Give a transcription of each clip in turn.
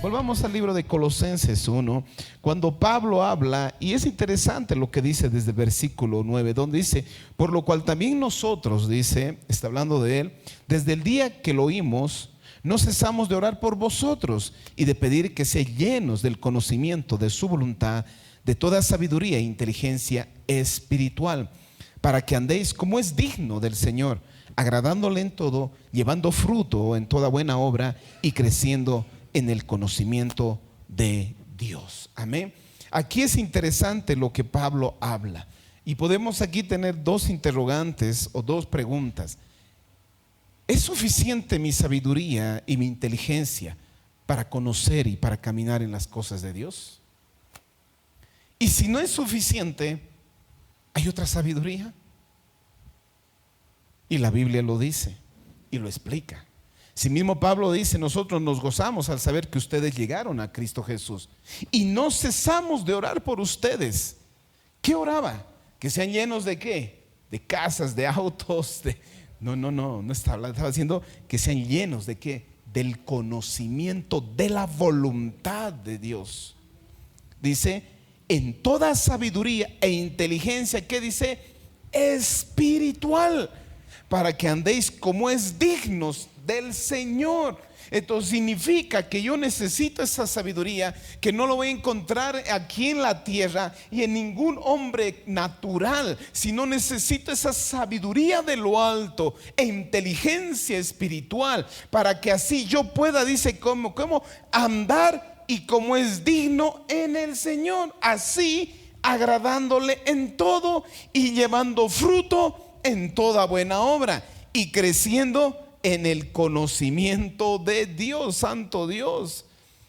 Volvamos al libro de Colosenses 1, cuando Pablo habla, y es interesante lo que dice desde el versículo 9, donde dice: por lo cual también nosotros, dice, está hablando de él, desde el día que lo oímos, no cesamos de orar por vosotros y de pedir que seáis llenos del conocimiento de su voluntad, de toda sabiduría e inteligencia espiritual, para que andéis como es digno del Señor, agradándole en todo, llevando fruto en toda buena obra y creciendo en el conocimiento de Dios. Amén. Aquí es interesante lo que Pablo habla, y podemos aquí tener dos interrogantes o dos preguntas. ¿Es suficiente mi sabiduría y mi inteligencia para conocer y para caminar en las cosas de Dios? Y si no es suficiente, ¿hay otra sabiduría? Y la Biblia lo dice y lo explica. Si mismo Pablo dice: nosotros nos gozamos al saber que ustedes llegaron a Cristo Jesús y no cesamos de orar por ustedes. ¿Qué oraba? ¿Que sean llenos de qué? De casas, de autos, No estaba diciendo que sean llenos de qué? Del conocimiento de la voluntad de Dios. Dice: en toda sabiduría e inteligencia, ¿qué dice? Espiritual, para que andéis como es dignos del Señor. Entonces significa que yo necesito esa sabiduría, que no lo voy a encontrar aquí en la tierra y en ningún hombre natural, sino necesito esa sabiduría de lo alto e inteligencia espiritual, para que así yo pueda, dice, cómo andar y como es digno en el Señor, así agradándole en todo y llevando fruto en toda buena obra y creciendo en el conocimiento de Dios. Santo Dios,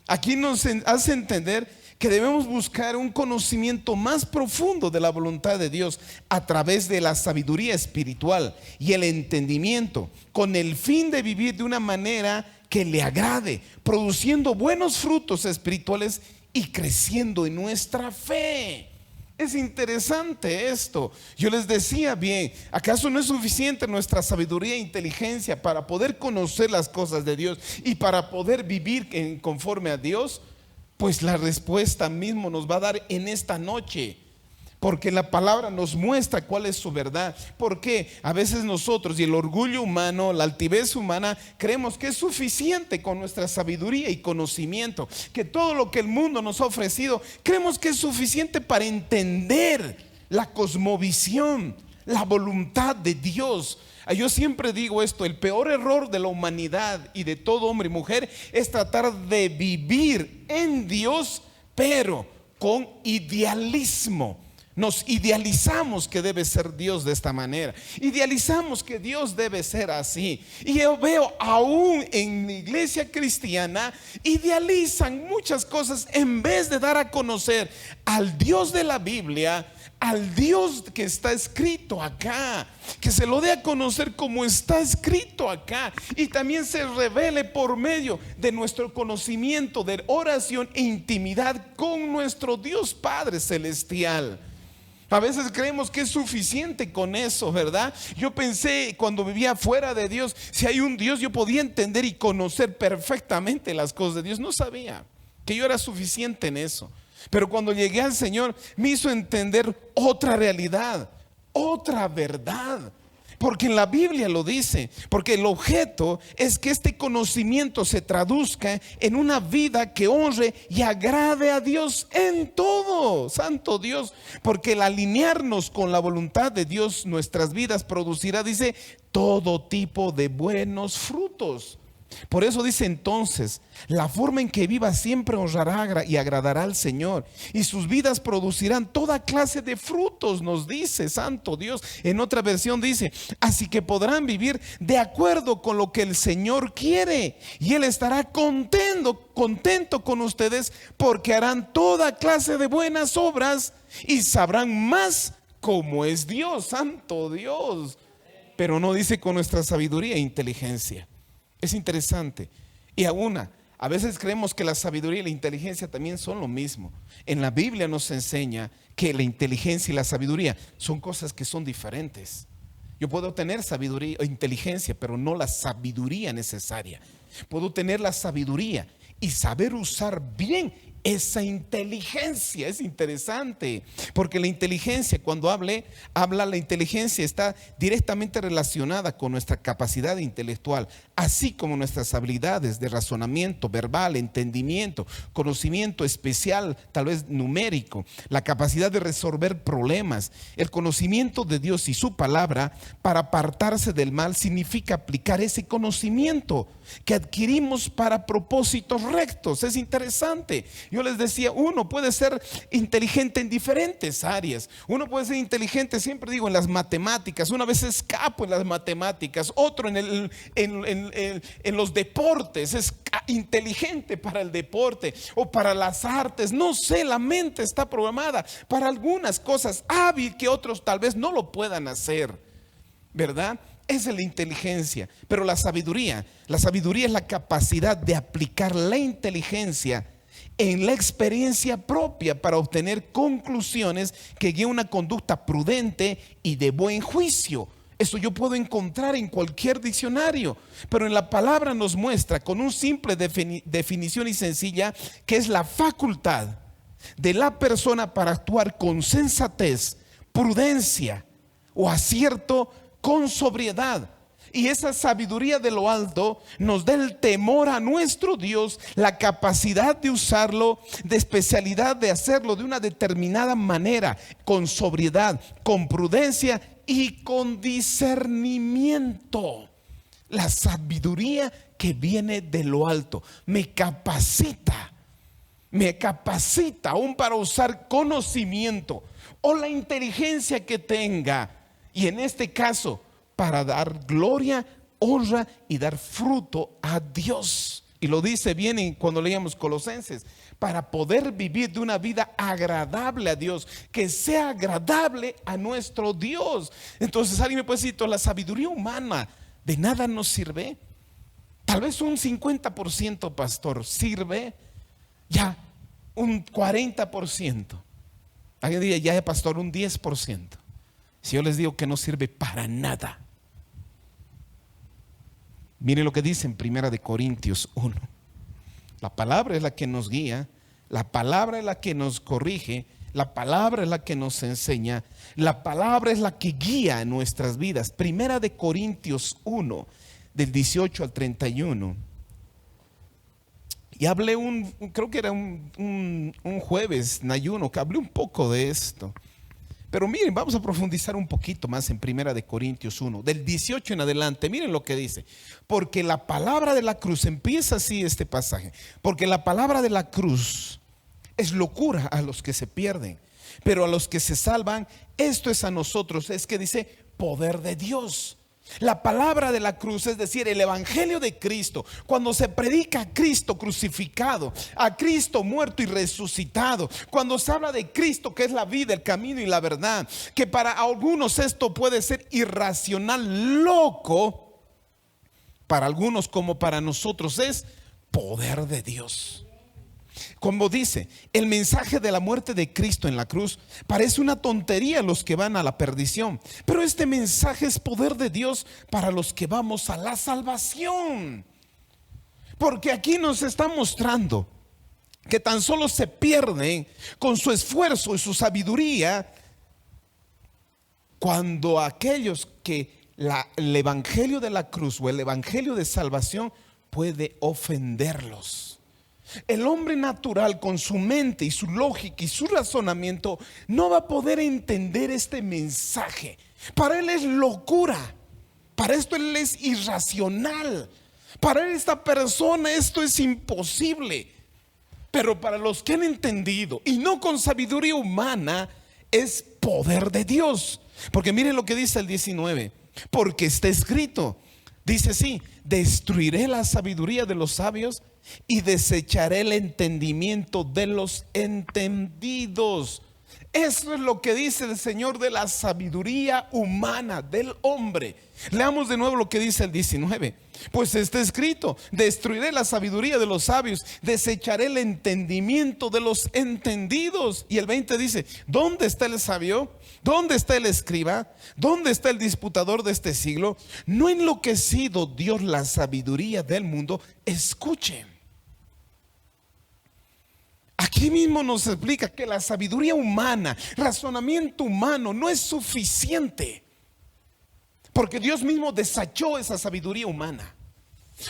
aquí nos hace entender que debemos buscar un conocimiento más profundo de la voluntad de Dios a través de la sabiduría espiritual y el entendimiento, con el fin de vivir de una manera que le agrade, produciendo buenos frutos espirituales y creciendo en nuestra fe. Es interesante esto. Yo les decía, bien, ¿acaso no es suficiente nuestra sabiduría e inteligencia para poder conocer las cosas de Dios y para poder vivir conforme a Dios? Pues la respuesta mismo nos va a dar en esta noche, porque la palabra nos muestra cuál es su verdad. Porque a veces nosotros y el orgullo humano, la altivez humana, creemos que es suficiente con nuestra sabiduría y conocimiento, que todo lo que el mundo nos ha ofrecido, creemos que es suficiente para entender la cosmovisión, la voluntad de Dios. Yo siempre digo esto: el peor error de la humanidad y de todo hombre y mujer es tratar de vivir en Dios, pero con idealismo. Nos idealizamos que debe ser Dios de esta manera, idealizamos que Dios debe ser así. Y yo veo aún en la iglesia cristiana, idealizan muchas cosas en vez de dar a conocer al Dios de la Biblia, al Dios que está escrito acá, que se lo dé a conocer como está escrito acá, y también se revele por medio de nuestro conocimiento de oración e intimidad con nuestro Dios Padre Celestial. A veces creemos que es suficiente con eso, ¿verdad? Yo pensé cuando vivía fuera de Dios, si hay un Dios, yo podía entender y conocer perfectamente las cosas de Dios. No sabía que yo era suficiente en eso. Pero cuando llegué al Señor, me hizo entender otra realidad, otra verdad. Porque en la Biblia lo dice, porque el objeto es que este conocimiento se traduzca en una vida que honre y agrade a Dios en todo. Santo Dios, porque el alinearnos con la voluntad de Dios, nuestras vidas producirá, dice, todo tipo de buenos frutos. Por eso dice entonces, la forma en que viva siempre honrará y agradará al Señor, y sus vidas producirán toda clase de frutos, nos dice Santo Dios. En otra versión dice, así que podrán vivir de acuerdo con lo que el Señor quiere, y Él estará contento con ustedes, porque harán toda clase de buenas obras y sabrán más cómo es Dios. Santo Dios. Pero no dice con nuestra sabiduría e inteligencia. Es interesante. Y a veces creemos que la sabiduría y la inteligencia también son lo mismo. En la Biblia nos enseña que la inteligencia y la sabiduría son cosas que son diferentes. Yo puedo tener sabiduría o inteligencia, pero no la sabiduría necesaria. Puedo tener la sabiduría y saber usar bien esa inteligencia. Es interesante, porque la inteligencia, cuando habla, la inteligencia está directamente relacionada con nuestra capacidad intelectual, así como nuestras habilidades de razonamiento verbal, entendimiento, conocimiento especial, tal vez numérico, la capacidad de resolver problemas. El conocimiento de Dios y su palabra para apartarse del mal significa aplicar ese conocimiento que adquirimos para propósitos rectos. Es interesante. Yo les decía, uno puede ser inteligente en diferentes áreas. Uno puede ser inteligente, siempre digo, en las matemáticas. Una vez escapo en las matemáticas, otro en los deportes, es inteligente para el deporte o para las artes. No sé, la mente está programada para algunas cosas, hábil que otros tal vez no lo puedan hacer, ¿verdad? Esa es la inteligencia. Pero la sabiduría es la capacidad de aplicar la inteligencia en la experiencia propia para obtener conclusiones que guíen una conducta prudente y de buen juicio. Eso yo puedo encontrar en cualquier diccionario, pero en la palabra nos muestra con un simple definición y sencilla, que es la facultad de la persona para actuar con sensatez, prudencia o acierto, con sobriedad. Y esa sabiduría de lo alto nos da el temor a nuestro Dios, la capacidad de usarlo, de especialidad de hacerlo de una determinada manera, con sobriedad, con prudencia y con discernimiento. La sabiduría que viene de lo alto me capacita aún para usar conocimiento o la inteligencia que tenga, y en este caso para dar gloria, honra y dar fruto a Dios. Y lo dice bien cuando leíamos Colosenses, para poder vivir de una vida agradable a Dios, que sea agradable a nuestro Dios. Entonces alguien me puede decir, la sabiduría humana de nada nos sirve. Tal vez un 50%, pastor, sirve. Ya, un 40%. Alguien diría, ya, pastor, un 10%. Si yo les digo que no sirve para nada. Miren lo que dice en 1 Corintios 1. La palabra es la que nos guía, la palabra es la que nos corrige, la palabra es la que nos enseña, la palabra es la que guía nuestras vidas. 1 Corintios 1, del 18 al 31. Y hablé creo que era un jueves en ayuno, que hablé un poco de esto. Pero miren, vamos a profundizar un poquito más en 1 Corintios 1, del 18 en adelante. Miren lo que dice: porque la palabra de la cruz, empieza así este pasaje, porque la palabra de la cruz es locura a los que se pierden, pero a los que se salvan, esto es a nosotros, es que dice poder de Dios. La palabra de la cruz, es decir, el evangelio de Cristo, cuando se predica a Cristo crucificado, a Cristo muerto y resucitado, cuando se habla de Cristo que es la vida, el camino y la verdad, que para algunos esto puede ser irracional, loco, para algunos como para nosotros es poder de Dios. Como dice, el mensaje de la muerte de Cristo en la cruz parece una tontería a los que van a la perdición, pero este mensaje es poder de Dios para los que vamos a la salvación. Porque aquí nos está mostrando que tan solo se pierden con su esfuerzo y su sabiduría cuando aquellos que el evangelio de la cruz o el evangelio de salvación puede ofenderlos. El hombre natural, con su mente y su lógica y su razonamiento, no va a poder entender este mensaje. Para él es locura. Para esto él es irracional. Para él, esta persona, esto es imposible. Pero para los que han entendido, y no con sabiduría humana, es poder de Dios. Porque miren lo que dice el 19: porque está escrito, dice así: destruiré la sabiduría de los sabios y desecharé el entendimiento de los entendidos. Eso es lo que dice el Señor de la sabiduría humana del hombre. Leamos de nuevo lo que dice el 19: pues está escrito, destruiré la sabiduría de los sabios, desecharé el entendimiento de los entendidos. Y el 20 dice: ¿dónde está el sabio? ¿Dónde está el escriba? ¿Dónde está el disputador de este siglo? ¿No ha enloquecido Dios la sabiduría del mundo? Escuchen. Aquí mismo nos explica que la sabiduría humana, razonamiento humano no es suficiente, porque Dios mismo desechó esa sabiduría humana.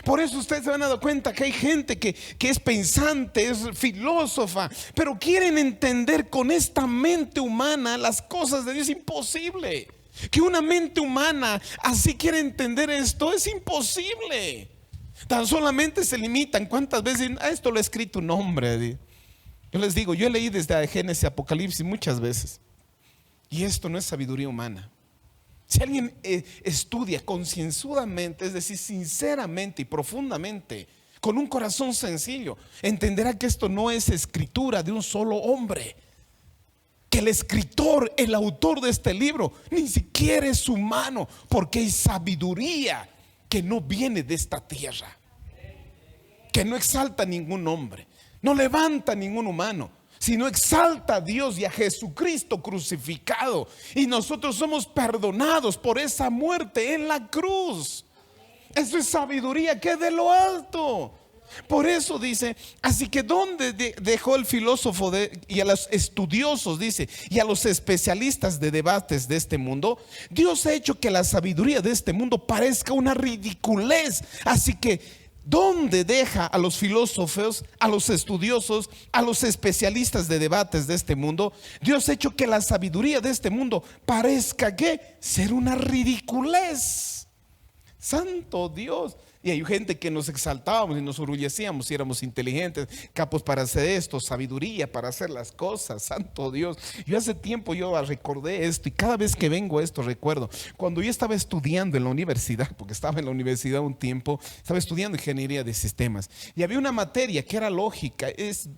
Por eso ustedes se van a dar cuenta que hay gente que es pensante, es filósofa, pero quieren entender con esta mente humana las cosas de Dios. Es imposible que una mente humana así quiera entender esto, es imposible. Tan solamente se limitan. ¿Cuántas veces esto lo ha escrito un hombre? Yo les digo, yo he leído desde Génesis, Apocalipsis muchas veces, y esto no es sabiduría humana. Si alguien estudia concienzudamente, es decir, sinceramente y profundamente, con un corazón sencillo, entenderá que esto no es escritura de un solo hombre, que el escritor, el autor de este libro, ni siquiera es humano, porque hay sabiduría que no viene de esta tierra, que no exalta a ningún hombre, no levanta a ningún humano, sino exalta a Dios y a Jesucristo crucificado, y nosotros somos perdonados por esa muerte en la cruz. Eso es sabiduría que es de lo alto. Por eso dice, así que ¿dónde dejó el filósofo y a los estudiosos, dice, y a los especialistas de debates de este mundo? Dios ha hecho que la sabiduría de este mundo parezca una ridiculez. Así que ¿dónde deja a los filósofos, a los estudiosos, a los especialistas de debates de este mundo? Dios ha hecho que la sabiduría de este mundo parezca que ser una ridiculez. Santo Dios. Y hay gente que nos exaltábamos y nos orgullecíamos si éramos inteligentes, capos para hacer esto, sabiduría para hacer las cosas. Santo Dios. Yo hace tiempo yo recordé esto, y cada vez que vengo a esto recuerdo cuando yo estaba estudiando en la universidad, porque estaba en la universidad un tiempo, estaba estudiando ingeniería de sistemas, y había una materia que era lógica. Es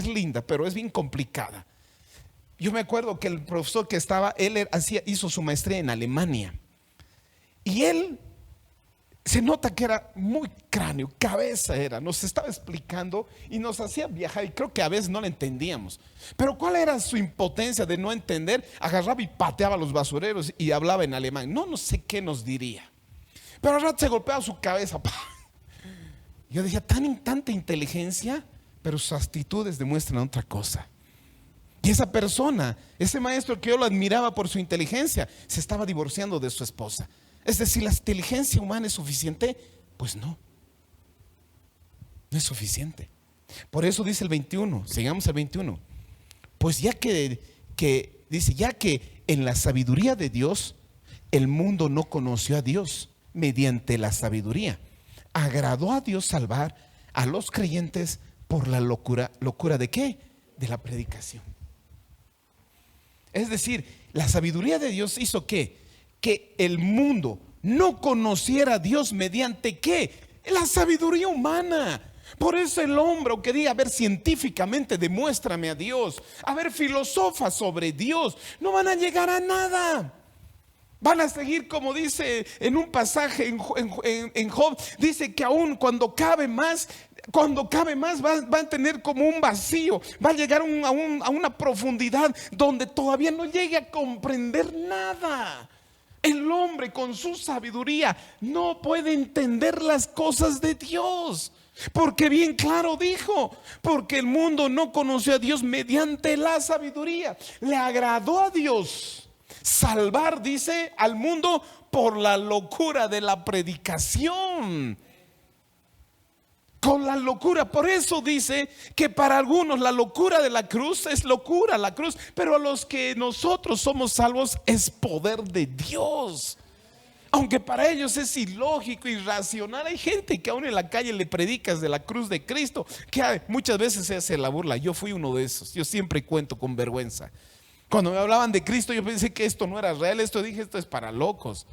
linda, pero es bien complicada. Yo me acuerdo que el profesor que estaba, él hizo su maestría en Alemania, y él se nota que era muy cráneo, cabeza era, nos estaba explicando y nos hacía viajar, y creo que a veces no le entendíamos. Pero ¿cuál era su impotencia de no entender? Agarraba y pateaba los basureros y hablaba en alemán. No sé qué nos diría, pero al rato se golpeaba su cabeza. Yo decía, tanta inteligencia, pero sus actitudes demuestran otra cosa. Y esa persona, ese maestro que yo lo admiraba por su inteligencia, se estaba divorciando de su esposa. Es decir, ¿la inteligencia humana es suficiente? Pues no es suficiente. Por eso dice el 21, sigamos al 21. Pues ya que dice, ya que en la sabiduría de Dios el mundo no conoció a Dios mediante la sabiduría, agradó a Dios salvar a los creyentes por la locura. ¿Locura de qué? De la predicación. Es decir, la sabiduría de Dios hizo que el mundo no conociera a Dios mediante ¿qué? La sabiduría humana. Por eso el hombre, o que diga, a ver, científicamente demuéstrame a Dios, a ver, filosofa sobre Dios, no van a llegar a nada. Van a seguir, como dice en un pasaje en Job, dice que aún cuando cabe más va a tener como un vacío, va a llegar a una profundidad donde todavía no llegue a comprender nada. El hombre con su sabiduría no puede entender las cosas de Dios, porque bien claro dijo, porque el mundo no conoció a Dios mediante la sabiduría. Le agradó a Dios salvar, dice, al mundo por la locura de la predicación. Con la locura, por eso dice que para algunos la locura de la cruz es locura, la cruz, pero a los que nosotros somos salvos es poder de Dios. Aunque para ellos es ilógico, irracional. Hay gente que aún en la calle le predicas de la cruz de Cristo, que muchas veces se hace la burla. Yo fui uno de esos, yo siempre cuento con vergüenza. Cuando me hablaban de Cristo yo pensé que esto no era real, esto es para locos.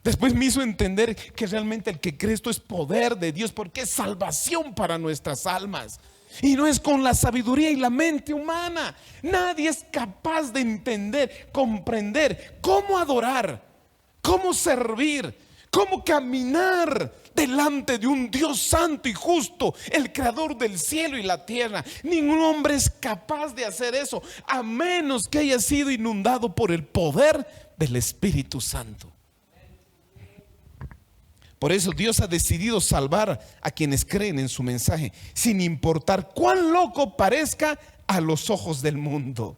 Después me hizo entender que realmente el que cree esto es poder de Dios, porque es salvación para nuestras almas. Y no es con la sabiduría y la mente humana. Nadie es capaz de entender, comprender cómo adorar, cómo servir, cómo caminar delante de un Dios santo y justo, el creador del cielo y la tierra. Ningún hombre es capaz de hacer eso, a menos que haya sido inundado por el poder del Espíritu Santo. Por eso Dios ha decidido salvar a quienes creen en su mensaje, sin importar cuán loco parezca a los ojos del mundo.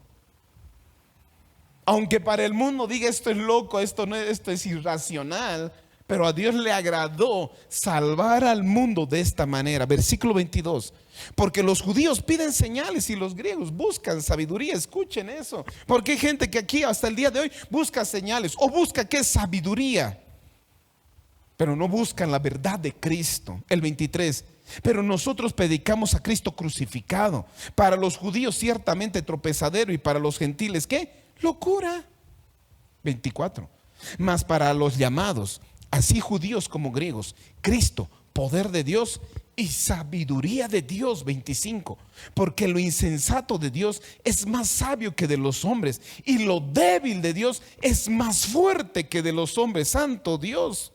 Aunque para el mundo diga esto es loco, esto no, esto es irracional, pero a Dios le agradó salvar al mundo de esta manera. Versículo 22. Porque los judíos piden señales y los griegos buscan sabiduría. Escuchen eso. Porque hay gente que aquí hasta el día de hoy busca señales o busca qué sabiduría, pero no buscan la verdad de Cristo. El 23. Pero nosotros predicamos a Cristo crucificado. Para los judíos ciertamente tropezadero, y para los gentiles ¿qué? Locura. 24. Mas para los llamados, así judíos como griegos, Cristo, poder de Dios y sabiduría de Dios. 25. Porque lo insensato de Dios es más sabio que de los hombres, y lo débil de Dios es más fuerte que de los hombres. Santo Dios.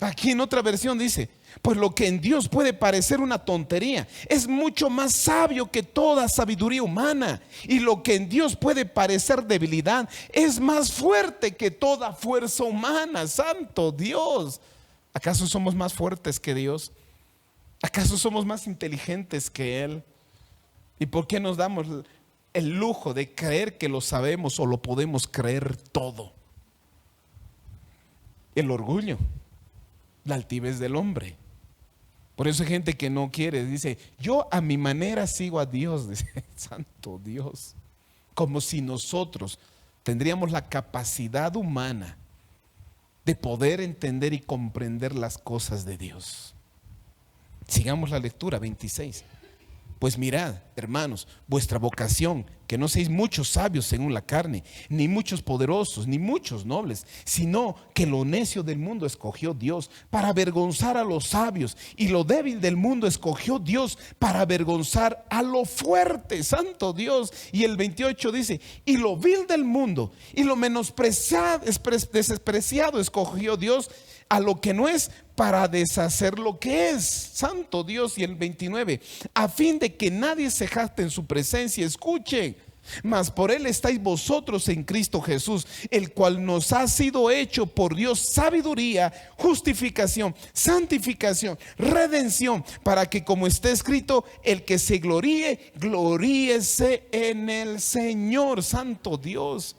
Aquí en otra versión dice: pues lo que en Dios puede parecer una tontería es mucho más sabio que toda sabiduría humana, y lo que en Dios puede parecer debilidad es más fuerte que toda fuerza humana. Santo Dios. ¿Acaso somos más fuertes que Dios? ¿Acaso somos más inteligentes que Él? ¿Y por qué nos damos el lujo de creer que lo sabemos o lo podemos creer todo? El orgullo, la altivez del hombre. Por eso hay gente que no quiere, dice: yo a mi manera sigo a Dios. Dice, santo Dios. Como si nosotros tendríamos la capacidad humana de poder entender y comprender las cosas de Dios. Sigamos la lectura. 26. Pues mirad, hermanos, vuestra vocación, que no seáis muchos sabios según la carne, ni muchos poderosos, ni muchos nobles, sino que lo necio del mundo escogió Dios para avergonzar a los sabios, y lo débil del mundo escogió Dios para avergonzar a lo fuerte. Santo Dios. Y el 28 dice: y lo vil del mundo y lo despreciado escogió Dios, a lo que no es, para deshacer lo que es. Santo Dios. Y el 29: a fin de que nadie se jacte en su presencia. Escuchen: mas por Él estáis vosotros en Cristo Jesús, el cual nos ha sido hecho por Dios sabiduría, justificación, santificación, redención, para que, como está escrito, el que se gloríe, gloríese en el Señor. Santo Dios.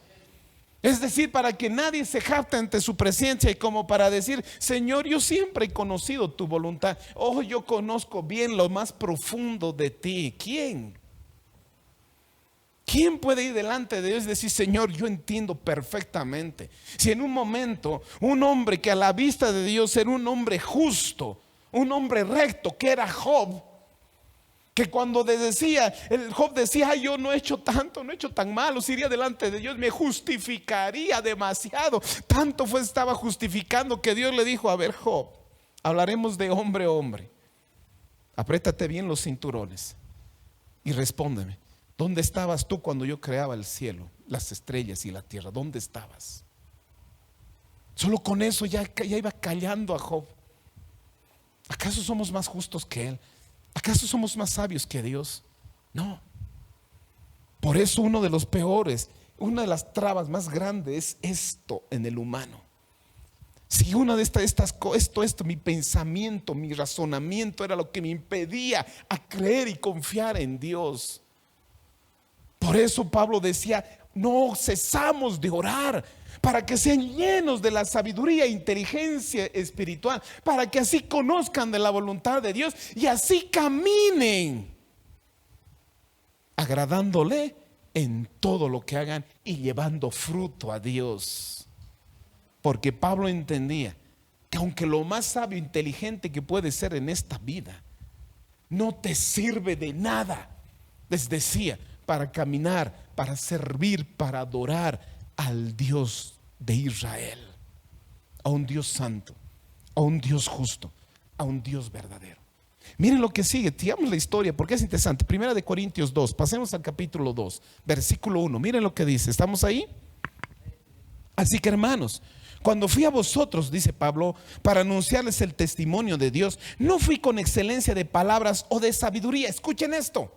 Es decir, para que nadie se jacte ante su presencia, y como para decir: Señor, yo siempre he conocido tu voluntad. Oh, yo conozco bien lo más profundo de ti. ¿Quién puede ir delante de Dios y decir: Señor, yo entiendo perfectamente? Si en un momento un hombre que a la vista de Dios era un hombre justo, un hombre recto, que era Job, que cuando el Job decía: ay, yo no he hecho tanto, no he hecho tan malo, si iría delante de Dios me justificaría demasiado. Tanto estaba justificando que Dios le dijo: a ver, Job, hablaremos de hombre a hombre, apriétate bien los cinturones y respóndeme: ¿dónde estabas tú cuando yo creaba el cielo, las estrellas y la tierra? ¿Dónde estabas? Solo con eso ya iba callando a Job. ¿Acaso somos más justos que él? ¿Acaso somos más sabios que Dios? No. Por eso uno de los peores, una de las trabas más grandes es esto en el humano. Si una de estas cosas, mi pensamiento, mi razonamiento era lo que me impedía a creer y confiar en Dios. Por eso Pablo decía: no cesamos de orar para que sean llenos de la sabiduría e inteligencia espiritual, para que así conozcan de la voluntad de Dios y así caminen agradándole en todo lo que hagan y llevando fruto a Dios. Porque Pablo entendía que aunque lo más sabio e inteligente que puede ser en esta vida no te sirve de nada, les decía, para caminar, para servir, para adorar al Dios de Israel, a un Dios santo, a un Dios justo, a un Dios verdadero. Miren lo que sigue, sigamos la historia porque es interesante. Primera de Corintios 2, pasemos al capítulo 2, versículo 1. Miren lo que dice, ¿estamos ahí? Así que, hermanos, cuando fui a vosotros, dice Pablo, para anunciarles el testimonio de Dios, no fui con excelencia de palabras o de sabiduría. Escuchen esto.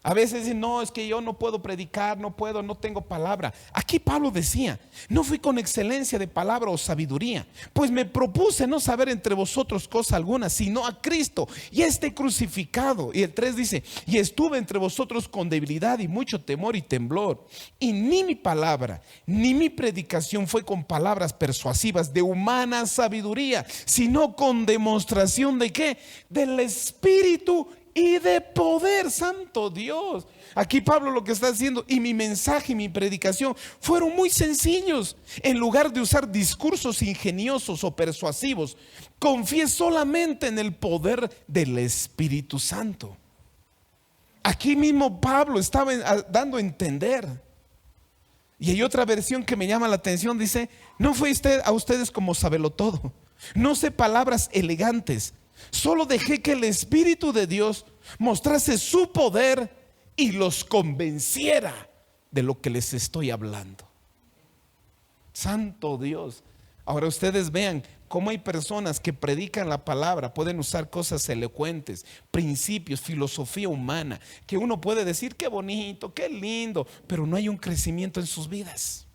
A veces dicen, no, es que yo no puedo predicar, no puedo, no tengo palabra. Aquí Pablo decía, no fui con excelencia de palabra o sabiduría, pues me propuse no saber entre vosotros cosa alguna, sino a Cristo y este crucificado. Y el 3 dice, y estuve entre vosotros con debilidad y mucho temor y temblor. Y ni mi palabra, ni mi predicación fue con palabras persuasivas de humana sabiduría, sino con demostración de ¿qué? Del Espíritu y de poder. Santo Dios. Aquí Pablo lo que está haciendo, y mi mensaje y mi predicación fueron muy sencillos. En lugar de usar discursos ingeniosos o persuasivos, confié solamente en el poder del Espíritu Santo. Aquí mismo Pablo estaba dando a entender. Y hay otra versión que me llama la atención, dice, no fue a ustedes como sabelotodo, no sé palabras elegantes, solo dejé que el Espíritu de Dios mostrase su poder y los convenciera de lo que les estoy hablando. Santo Dios. Ahora ustedes vean cómo hay personas que predican la palabra, pueden usar cosas elocuentes, principios, filosofía humana, que uno puede decir qué bonito, qué lindo, pero no hay un crecimiento en sus vidas.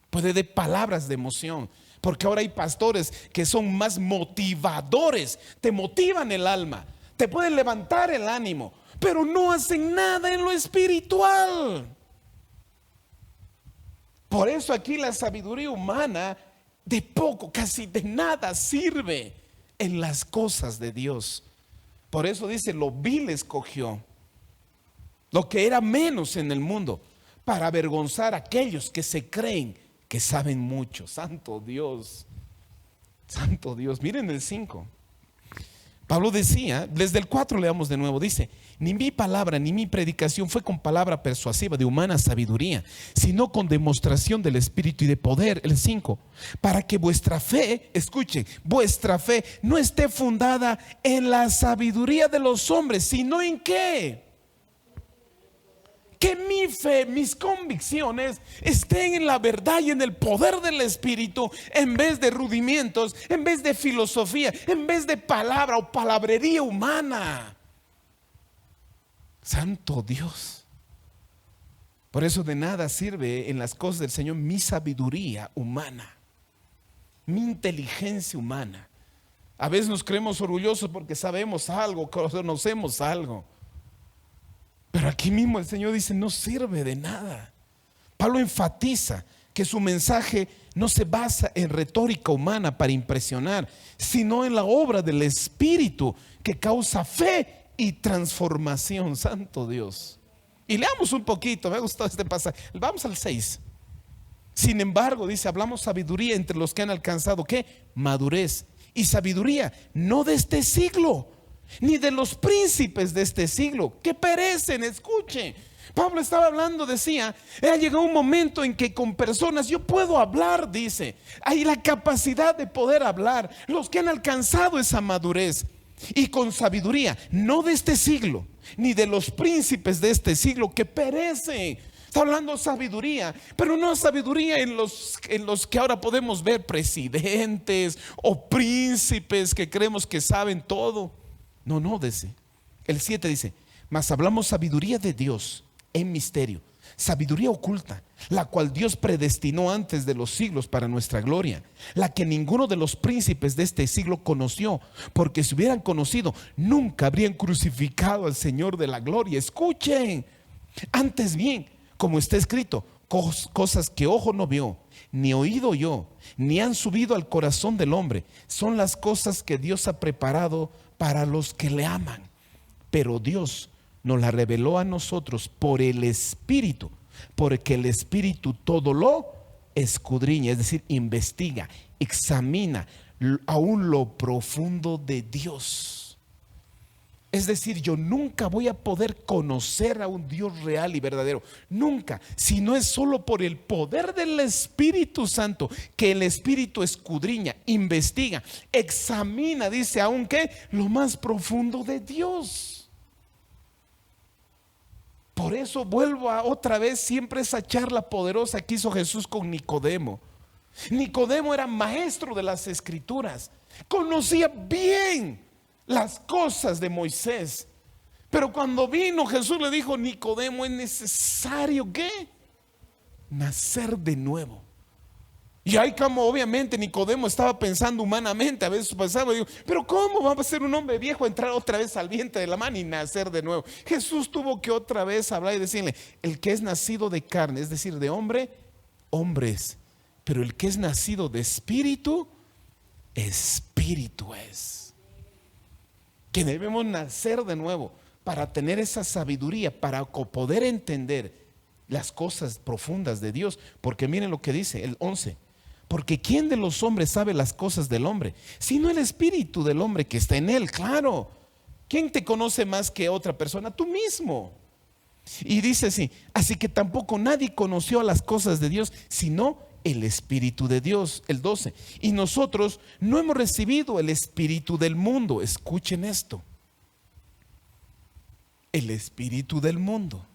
Puede de palabras de emoción. Porque ahora hay pastores que son más motivadores, te motivan el alma, te pueden levantar el ánimo, pero no hacen nada en lo espiritual. Por eso aquí la sabiduría humana de poco, casi de nada sirve en las cosas de Dios. Por eso dice, lo vil escogió, lo que era menos en el mundo, para avergonzar a aquellos que se creen que saben mucho. Santo Dios, santo Dios. Miren el 5. Pablo decía, desde el 4 leamos de nuevo, dice, ni mi palabra ni mi predicación fue con palabra persuasiva de humana sabiduría, sino con demostración del Espíritu y de poder. El 5, para que vuestra fe, escuchen, vuestra fe no esté fundada en la sabiduría de los hombres, sino en ¿qué? Que mi fe, mis convicciones estén en la verdad y en el poder del Espíritu, en vez de rudimientos, en vez de filosofía, en vez de palabra o palabrería humana. Santo Dios. Por eso de nada sirve en las cosas del Señor mi sabiduría humana, mi inteligencia humana. A veces nos creemos orgullosos porque sabemos algo, conocemos algo. Pero aquí mismo el Señor dice, no sirve de nada. Pablo enfatiza que su mensaje no se basa en retórica humana para impresionar, sino en la obra del Espíritu que causa fe y transformación. Santo Dios. Y leamos un poquito, me ha gustado este pasaje. Vamos al 6. Sin embargo, dice, hablamos sabiduría entre los que han alcanzado ¿qué? Madurez. Y sabiduría no de este siglo, ni de los príncipes de este siglo que perecen. Escuche, Pablo estaba hablando, decía, ha llegado un momento en que con personas yo puedo hablar, dice, hay la capacidad de poder hablar, los que han alcanzado esa madurez y con sabiduría, no de este siglo, ni de los príncipes de este siglo que perecen. Está hablando sabiduría, pero no sabiduría en los que ahora podemos ver presidentes o príncipes que creemos que saben todo. No, dice. El 7 dice, mas hablamos sabiduría de Dios en misterio, sabiduría oculta, la cual Dios predestinó antes de los siglos para nuestra gloria, la que ninguno de los príncipes de este siglo conoció, porque si hubieran conocido, nunca habrían crucificado al Señor de la gloria. Escuchen, antes bien, como está escrito, cosas que ojo no vio, ni oído oyó, ni han subido al corazón del hombre, son las cosas que Dios ha preparado para los que le aman. Pero Dios nos la reveló a nosotros por el Espíritu, porque el Espíritu todo lo escudriña, es decir, investiga, examina aún lo profundo de Dios. Es decir, yo nunca voy a poder conocer a un Dios real y verdadero, nunca, si no es solo por el poder del Espíritu Santo, que el Espíritu escudriña, investiga, examina, dice, aunque lo más profundo de Dios. Por eso vuelvo a otra vez siempre esa charla poderosa que hizo Jesús con Nicodemo. Nicodemo era maestro de las Escrituras, conocía bien las cosas de Moisés, Pero cuando vino Jesús le dijo: Nicodemo, es necesario ¿qué? Nacer de nuevo. Y ahí como obviamente Nicodemo estaba pensando humanamente, a veces pensaba, digo, pero ¿cómo va a ser un hombre viejo entrar otra vez al vientre de la mano y nacer de nuevo? Jesús tuvo que otra vez hablar y decirle: el que es nacido de carne, es decir, de hombre, hombres, pero el que es nacido de espíritu, espíritu es. Que debemos nacer de nuevo para tener esa sabiduría, para poder entender las cosas profundas de Dios. Porque miren lo que dice el 11: porque ¿quién de los hombres sabe las cosas del hombre, sino el espíritu del hombre que está en él? Claro, ¿quién te conoce más que otra persona? Tú mismo. Y dice así: así que tampoco nadie conoció las cosas de Dios sino el espíritu de Dios. El 12: y nosotros no hemos recibido el espíritu del mundo. Escuchen esto: el espíritu del mundo.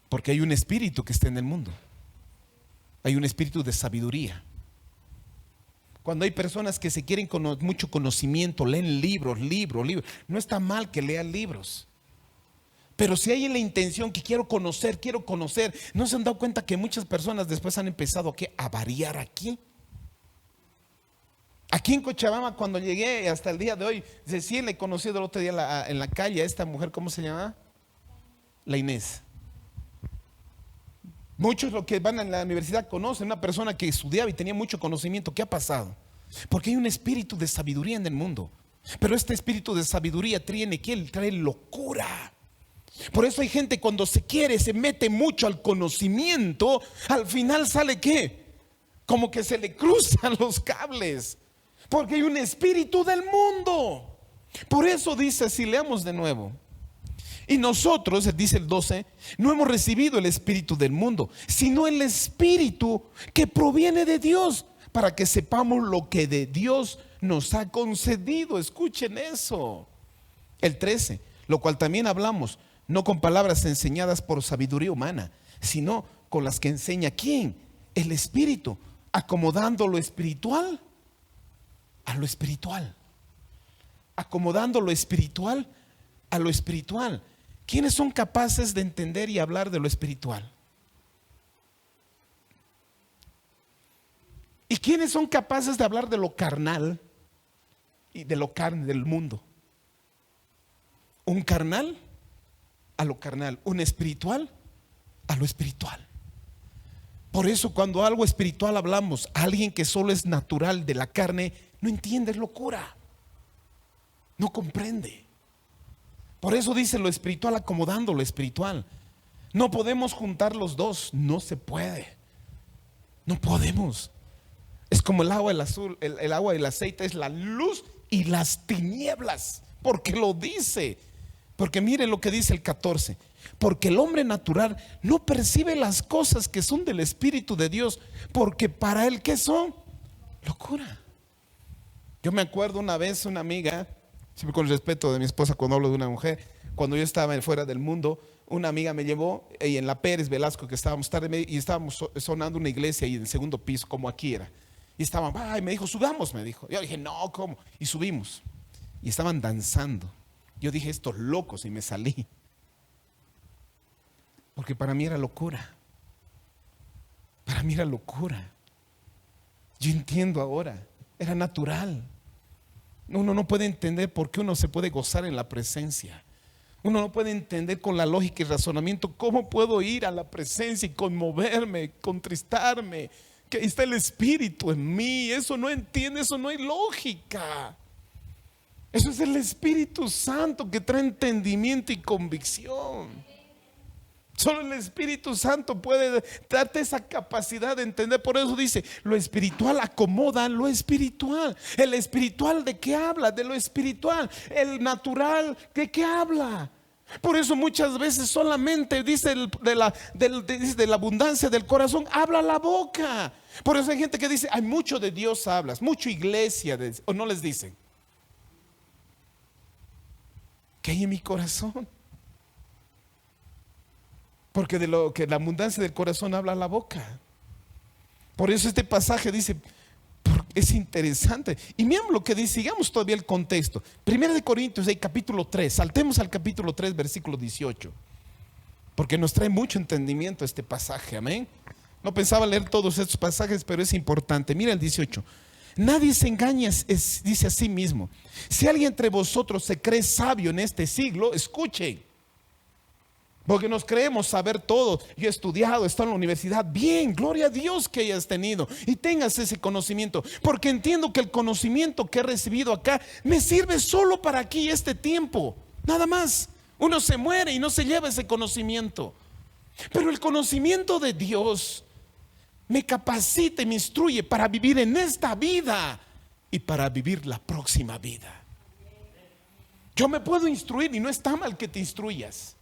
Porque hay un espíritu que está en el mundo. Hay un espíritu de sabiduría. Cuando hay personas que se quieren con mucho conocimiento, leen libros. No está mal que lean libros. Pero si hay en la intención que quiero conocer, ¿no se han dado cuenta que muchas personas después han empezado a variar aquí? Aquí en Cochabamba, cuando llegué hasta el día de hoy, recién le he conocido el otro día en la calle a esta mujer, ¿cómo se llama? La Inés. Muchos los que van a la universidad conocen una persona que estudiaba y tenía mucho conocimiento. ¿Qué ha pasado? Porque hay un espíritu de sabiduría en el mundo. Pero este espíritu de sabiduría trae locura. Por eso hay gente, cuando se mete mucho al conocimiento, al final sale ¿qué? Como que se le cruzan los cables. Porque hay un espíritu del mundo. Por eso dice, si leamos de nuevo: y nosotros, dice el 12, no hemos recibido el espíritu del mundo, sino el espíritu que proviene de Dios, para que sepamos lo que de Dios nos ha concedido. Escuchen eso. El 13: lo cual también hablamos, no con palabras enseñadas por sabiduría humana, sino con las que enseña ¿quién? El Espíritu, acomodando lo espiritual a lo espiritual. Acomodando lo espiritual a lo espiritual. ¿Quiénes son capaces de entender y hablar de lo espiritual? ¿Y quiénes son capaces de hablar de lo carnal y de lo carne del mundo? Un carnal a lo carnal, un espiritual a lo espiritual. Por eso cuando algo espiritual hablamos, alguien que solo es natural de la carne no entiende, es locura, no comprende. Por eso dice lo espiritual acomodando lo espiritual. No podemos juntar los dos, no se puede. No podemos. Es como el agua, el azul, el agua y el aceite es la luz y las tinieblas, porque lo dice. Porque mire lo que dice el 14: porque el hombre natural no percibe las cosas que son del Espíritu de Dios, porque para él ¿qué son? Locura. Yo me acuerdo una vez, una amiga, siempre con el respeto de mi esposa cuando hablo de una mujer, cuando yo estaba fuera del mundo, una amiga me llevó y en la Pérez Velasco, que estábamos tarde, y estábamos sonando una iglesia ahí en el segundo piso, como aquí era. Y estaban, y me dijo: subamos, me dijo. Yo dije: no, ¿cómo? Y subimos. Y estaban danzando. Yo dije: estos locos, y me salí. Porque para mí era locura. Para mí era locura. Yo entiendo ahora, era natural. Uno no puede entender por qué uno se puede gozar en la presencia. Uno no puede entender con la lógica y razonamiento cómo puedo ir a la presencia y conmoverme, contristarme, que ahí está el Espíritu en mí. Eso no entiende, eso no hay lógica. Eso es el Espíritu Santo que trae entendimiento y convicción. Solo el Espíritu Santo puede darte esa capacidad de entender. Por eso dice, lo espiritual acomoda lo espiritual. El espiritual, ¿de qué habla? De lo espiritual. El natural, ¿de qué habla? Por eso muchas veces solamente dice de la abundancia del corazón habla la boca. Por eso hay gente que dice: hay mucho de Dios hablas, mucho iglesia, o no les dicen. ¿Qué hay en mi corazón? Porque de lo que la abundancia del corazón habla la boca. Por eso este pasaje dice: Es interesante. Y miren lo que dice, sigamos todavía el contexto. Primera de Corintios, capítulo 3. Saltemos al capítulo 3, versículo 18. Porque nos trae mucho entendimiento este pasaje, amén. No pensaba leer todos estos pasajes, pero es importante. Mira el 18. Nadie se engaña, dice a sí mismo. Si alguien entre vosotros se cree sabio en este siglo, escuche. Porque nos creemos saber todo. Yo he estudiado, he estado en la universidad. Bien, gloria a Dios que hayas tenido y tengas ese conocimiento. Porque entiendo que el conocimiento que he recibido acá me sirve solo para aquí este tiempo. Nada más. Uno se muere y no se lleva ese conocimiento. Pero el conocimiento de Dios me capacita y me instruye para vivir en esta vida y para vivir la próxima vida. Yo me puedo instruir y no está mal que te instruyas.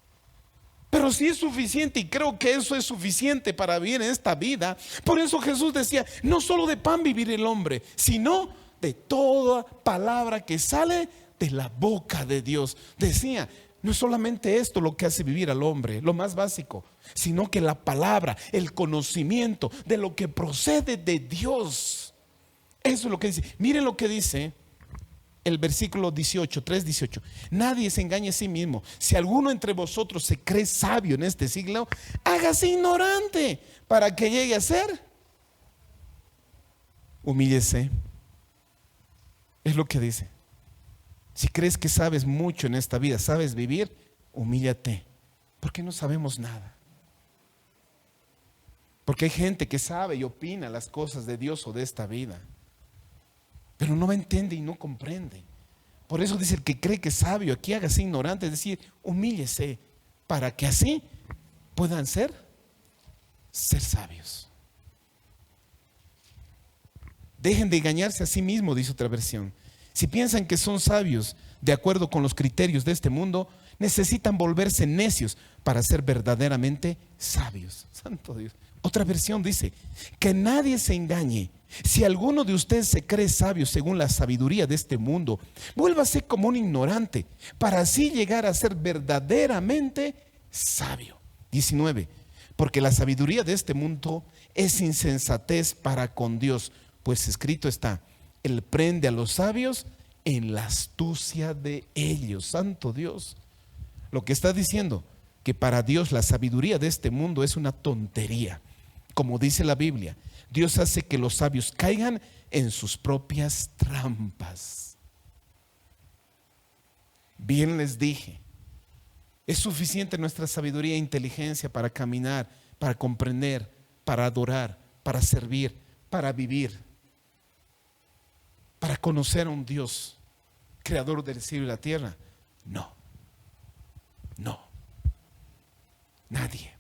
Pero si es suficiente, y creo que eso es suficiente para vivir en esta vida. Por eso Jesús decía, no solo de pan vivir el hombre, sino de toda palabra que sale de la boca de Dios. Decía, no es solamente esto lo que hace vivir al hombre, lo más básico, sino que la palabra, el conocimiento de lo que procede de Dios. Eso es lo que dice. Miren lo que dice el versículo 18, 3:18. Nadie se engañe a sí mismo. Si alguno entre vosotros se cree sabio en este siglo, hágase ignorante para que llegue a ser. Humíllese. Es lo que dice. Si crees que sabes mucho en esta vida, sabes vivir, humíllate. Porque no sabemos nada. Porque hay gente que sabe y opina las cosas de Dios o de esta vida, pero no entiende y no comprende. Por eso dice el que cree que es sabio, aquí hágase ignorante, es decir, humíllese para que así puedan ser sabios. Dejen de engañarse a sí mismos, dice otra versión. Si piensan que son sabios de acuerdo con los criterios de este mundo, necesitan volverse necios para ser verdaderamente sabios. Santo Dios. Otra versión dice, que nadie se engañe. Si alguno de ustedes se cree sabio según la sabiduría de este mundo, vuélvase como un ignorante para así llegar a ser verdaderamente sabio. 19. Porque la sabiduría de este mundo es insensatez para con Dios, pues escrito está, Él prende a los sabios en la astucia de ellos. Santo Dios. Lo que está diciendo, que para Dios la sabiduría de este mundo es una tontería. Como dice la Biblia, Dios hace que los sabios caigan en sus propias trampas. Bien les dije, es suficiente nuestra sabiduría e inteligencia para caminar, para comprender, para adorar, para servir, para vivir, para conocer a un Dios creador del cielo y la tierra. No, no, nadie.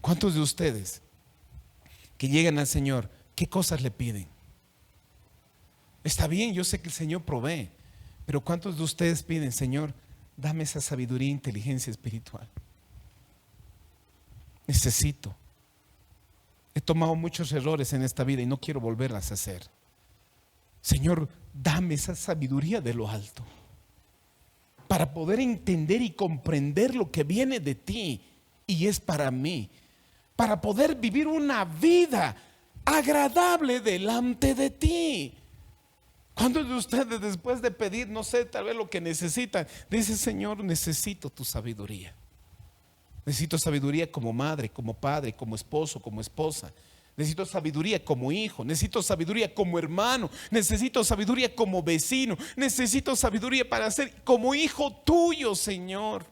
¿Cuántos de ustedes que llegan al Señor, qué cosas le piden? Está bien, yo sé que el Señor provee, pero ¿cuántos de ustedes piden, Señor, dame esa sabiduría e inteligencia espiritual? Necesito. He tomado muchos errores en esta vida y no quiero volverlas a hacer. Señor, dame esa sabiduría de lo alto para poder entender y comprender lo que viene de ti y es para mí, para poder vivir una vida agradable delante de ti. ¿Cuántos de ustedes después de pedir, no sé, tal vez lo que necesitan, dice, Señor, necesito tu sabiduría? Necesito sabiduría como madre, como padre, como esposo, como esposa. Necesito sabiduría como hijo, necesito sabiduría como hermano, necesito sabiduría como vecino, necesito sabiduría para ser como hijo tuyo, Señor.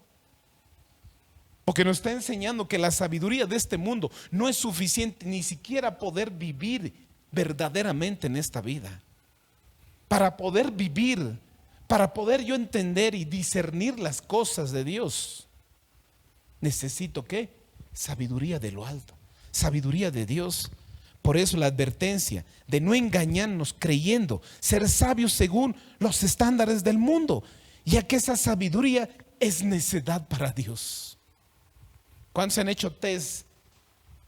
Porque nos está enseñando que la sabiduría de este mundo no es suficiente ni siquiera poder vivir verdaderamente en esta vida. Para poder vivir, para poder yo entender y discernir las cosas de Dios, necesito ¿qué? Sabiduría de lo alto, sabiduría de Dios. Por eso la advertencia de no engañarnos creyendo ser sabios según los estándares del mundo, ya que esa sabiduría es necedad para Dios. ¿Cuántos han hecho test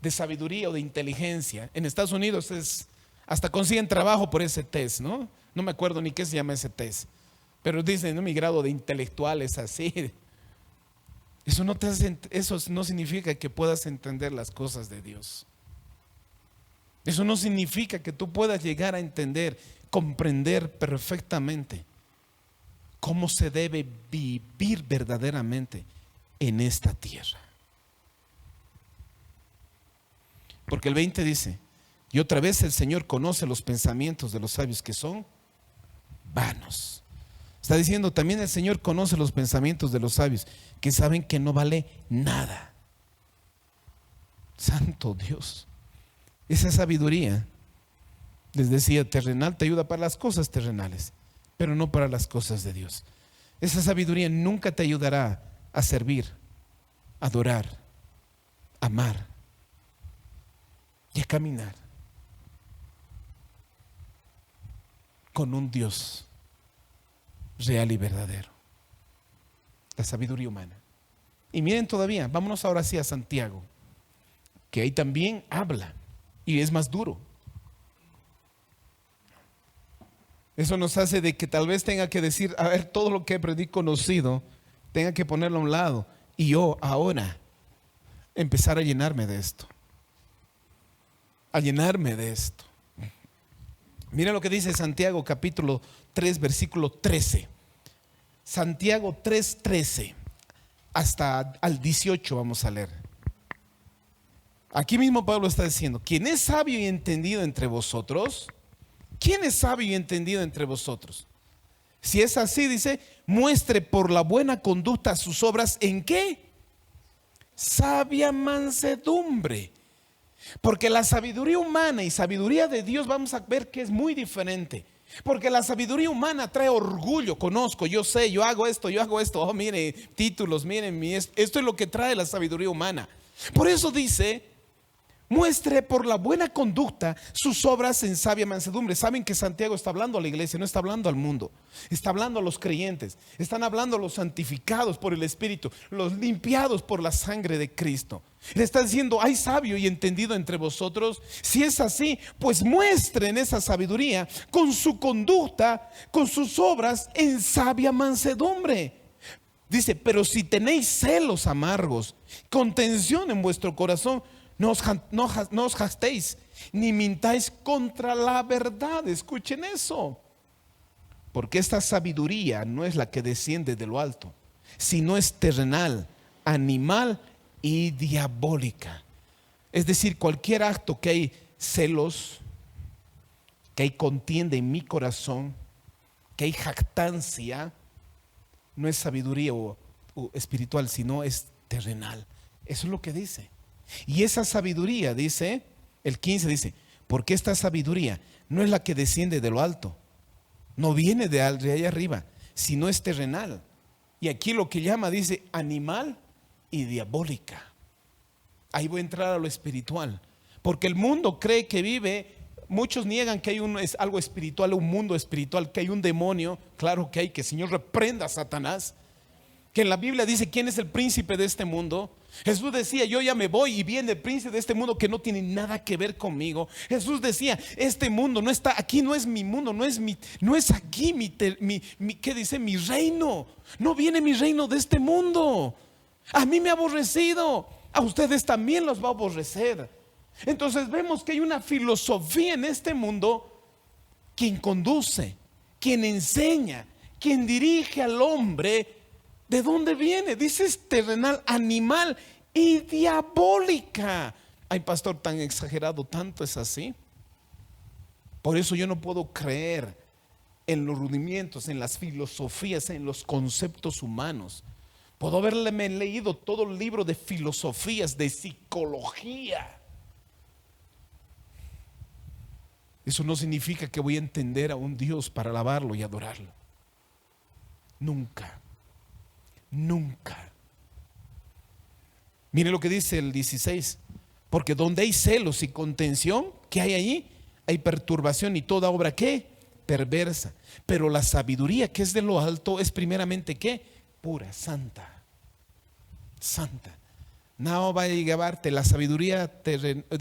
de sabiduría o de inteligencia? En Estados Unidos hasta consiguen trabajo por ese test, ¿no? No me acuerdo ni qué se llama ese test, pero dicen, no, mi grado de intelectual es así. Eso no significa que puedas entender las cosas de Dios. Eso no significa que tú puedas llegar a entender, comprender perfectamente cómo se debe vivir verdaderamente en esta tierra. Porque el 20 dice: y otra vez el Señor conoce los pensamientos de los sabios, que son vanos. Está diciendo también: el Señor conoce los pensamientos de los sabios, que saben que no vale nada. Santo Dios. Esa sabiduría, les decía, terrenal, te ayuda para las cosas terrenales, pero no para las cosas de Dios. Esa sabiduría nunca te ayudará a servir, adorar, amar y a caminar con un Dios real y verdadero. La sabiduría humana. Y miren todavía, vámonos ahora sí a Santiago, que ahí también habla y es más duro. Eso nos hace de que tal vez tenga que decir: a ver, todo lo que he conocido, tenga que ponerlo a un lado y yo ahora empezar a llenarme de esto. A llenarme de esto. Mira lo que dice Santiago capítulo 3 versículo 13. Santiago 3:13 hasta al 18 vamos a leer. Aquí mismo Pablo está diciendo: ¿quién es sabio y entendido entre vosotros? ¿Quién es sabio y entendido entre vosotros? Si es así, dice, muestre por la buena conducta sus obras. ¿En qué? Sabia mansedumbre. Porque la sabiduría humana y sabiduría de Dios vamos a ver que es muy diferente. Porque la sabiduría humana trae orgullo. Conozco, yo sé, yo hago esto. Oh, mire, títulos, miren, esto es lo que trae la sabiduría humana. Por eso dice: muestre por la buena conducta sus obras en sabia mansedumbre. Saben que Santiago está hablando a la iglesia, no está hablando al mundo. Está hablando a los creyentes. Están hablando a los santificados por el Espíritu, los limpiados por la sangre de Cristo. Le está diciendo: ¿hay sabio y entendido entre vosotros? Si es así, pues muestren esa sabiduría con su conducta, con sus obras en sabia mansedumbre. Dice: pero si tenéis celos amargos, contención en vuestro corazón, no os jactéis, ni mintáis contra la verdad. Escuchen eso. Porque esta sabiduría no es la que desciende de lo alto, sino es terrenal, animal y diabólica. Es decir, cualquier acto que hay celos, que hay contienda en mi corazón, que hay jactancia, no es sabiduría o espiritual, sino es terrenal. Eso es lo que dice. Y esa sabiduría, dice el 15, dice: porque esta sabiduría no es la que desciende de lo alto, no viene de allá arriba, sino es terrenal. Y aquí lo que llama, dice, animal y diabólica. Ahí voy a entrar a lo espiritual, porque el mundo cree que vive. Muchos niegan que hay algo espiritual, un mundo espiritual, que hay un demonio. Claro que hay, que el Señor reprenda a Satanás. Que en la Biblia dice: ¿quién es el príncipe de este mundo? Jesús decía: yo ya me voy y viene el príncipe de este mundo que no tiene nada que ver conmigo. Jesús decía: este mundo no está aquí, no es mi mundo, no es aquí ¿qué dice? Mi reino. No viene mi reino de este mundo. A mí me ha aborrecido, a ustedes también los va a aborrecer. Entonces vemos que hay una filosofía en este mundo. Quien conduce, quien enseña, quien dirige al hombre, ¿de dónde viene? Dice: es terrenal, animal y diabólica. Ay, pastor, tan exagerado, tanto es así. Por eso yo no puedo creer en los rudimientos, en las filosofías, en los conceptos humanos. Puedo haberme leído todo el libro de filosofías, de psicología. Eso no significa que voy a entender a un Dios para alabarlo y adorarlo. Nunca. Nunca. Mire lo que dice el 16: porque donde hay celos y contención, ¿qué hay allí? Hay perturbación y toda obra, ¿qué? Perversa. Pero la sabiduría que es de lo alto es primeramente, ¿qué? Pura, santa. Santa. No va a llevarte la sabiduría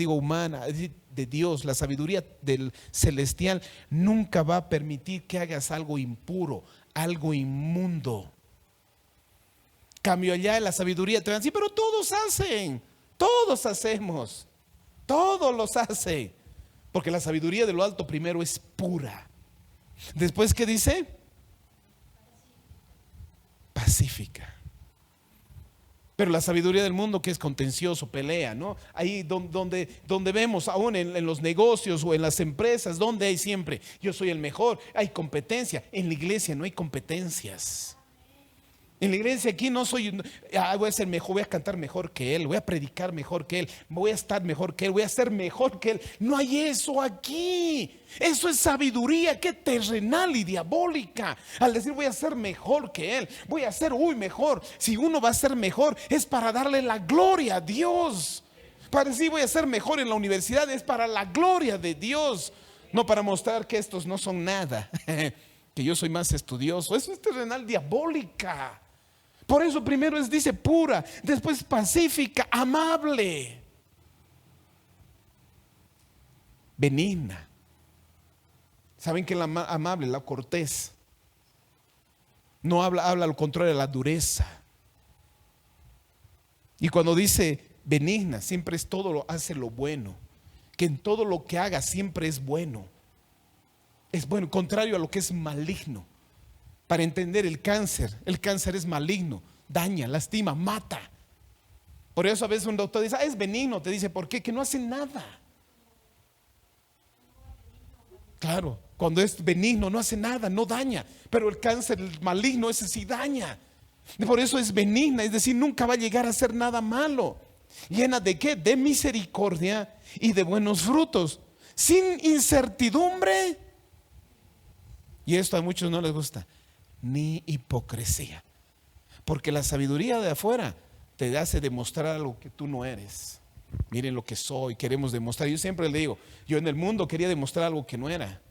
humana, de Dios, la sabiduría del celestial nunca va a permitir que hagas algo impuro, algo inmundo. Cambio allá en la sabiduría te van a decir, pero todos hacen, todos hacemos, todos los hacen. Porque la sabiduría de lo alto primero es pura. Después, ¿qué dice? Pacífica. Pero la sabiduría del mundo, que es contencioso, pelea, ¿no? Ahí donde vemos aún en los negocios o en las empresas, donde hay siempre, yo soy el mejor, hay competencia. En la iglesia no hay competencias. En la iglesia aquí no soy, voy a ser mejor, voy a cantar mejor que él, voy a predicar mejor que él, voy a estar mejor que él, voy a ser mejor que él. No hay eso aquí. Eso es sabiduría que terrenal y diabólica. Al decir voy a ser mejor que él, voy a ser mejor. Si uno va a ser mejor es para darle la gloria a Dios. Para decir voy a ser mejor en la universidad es para la gloria de Dios, no para mostrar que estos no son nada, que yo soy más estudioso. Eso es terrenal diabólica. Por eso primero dice pura, después pacífica, amable, benigna. ¿Saben que la amable, la cortés? No habla al contrario de la dureza. Y cuando dice benigna, siempre es todo hace lo bueno. Que en todo lo que haga siempre es bueno. Es bueno, contrario a lo que es maligno. Para entender el cáncer es maligno, daña, lastima, mata. Por eso a veces un doctor dice, es benigno, te dice, ¿por qué? Que no hace nada. Claro, cuando es benigno no hace nada, no daña. Pero el cáncer, el maligno, ese sí daña. Por eso es benigna, es decir, nunca va a llegar a hacer nada malo. ¿Llena de qué? De misericordia y de buenos frutos, sin incertidumbre. Y esto a muchos no les gusta. Ni hipocresía. Porque la sabiduría de afuera te hace demostrar algo que tú no eres. Miren lo que soy, queremos demostrar. Yo siempre le digo, yo en el mundo quería demostrar algo que no era.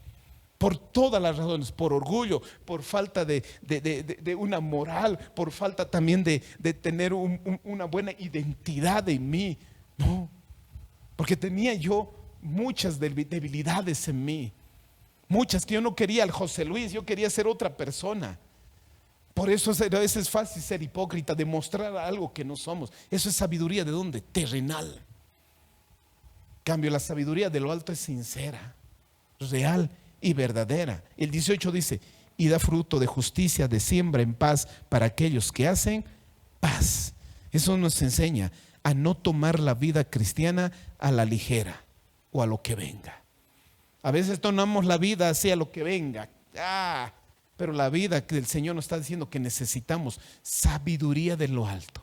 Por todas las razones, por orgullo, por falta de una moral, por falta también de tener una buena identidad en mí. No, porque tenía yo muchas debilidades en mí. Muchas que yo no quería al José Luis, yo quería ser otra persona. Por eso a veces es fácil ser hipócrita, demostrar algo que no somos. Eso es sabiduría ¿de dónde? Terrenal. En cambio, la sabiduría de lo alto es sincera, real y verdadera. El 18 dice, y da fruto de justicia, de siembra en paz para aquellos que hacen paz. Eso nos enseña a no tomar la vida cristiana a la ligera o a lo que venga. A veces tomamos la vida así a lo que venga. Pero la vida que el Señor nos está diciendo que necesitamos sabiduría de lo alto.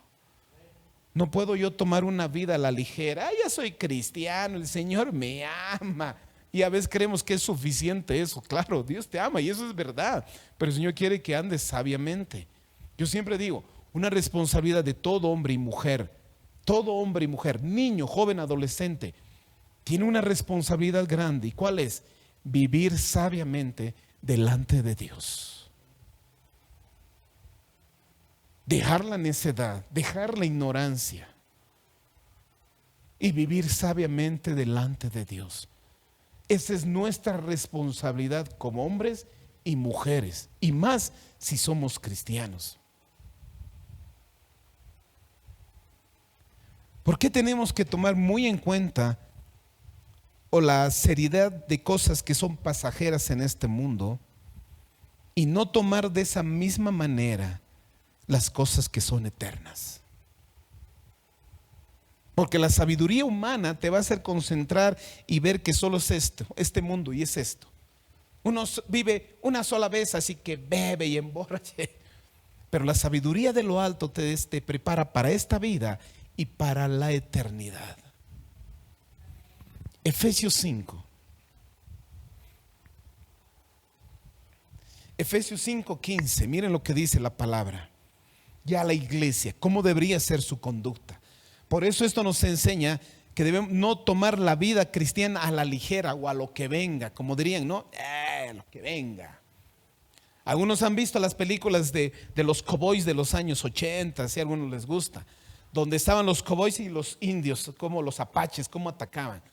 No puedo yo tomar una vida a la ligera. Ya soy cristiano, el Señor me ama. Y a veces creemos que es suficiente eso. Claro, Dios te ama y eso es verdad. Pero el Señor quiere que andes sabiamente. Yo siempre digo, una responsabilidad de todo hombre y mujer, niño, joven, adolescente, tiene una responsabilidad grande. ¿Y cuál es? Vivir sabiamente delante de Dios. Dejar la necedad, dejar la ignorancia y vivir sabiamente delante de Dios. Esa es nuestra responsabilidad como hombres y mujeres, y más si somos cristianos. ¿Por qué tenemos que tomar muy en cuenta la seriedad de cosas que son pasajeras en este mundo y no tomar de esa misma manera las cosas que son eternas? Porque la sabiduría humana te va a hacer concentrar y ver que solo es esto, este mundo, y es esto. Uno vive una sola vez, así que bebe y emborrache. Pero la sabiduría de lo alto te prepara para esta vida y para la eternidad. Efesios 5. Efesios 5:15. Miren lo que dice la palabra. Ya la iglesia, cómo debería ser su conducta. Por eso esto nos enseña que debemos no tomar la vida cristiana a la ligera o a lo que venga, como dirían, ¿no? Lo que venga. Algunos han visto las películas de los cowboys de los años 80, si a algunos les gusta, donde estaban los cowboys y los indios, como los apaches, cómo atacaban.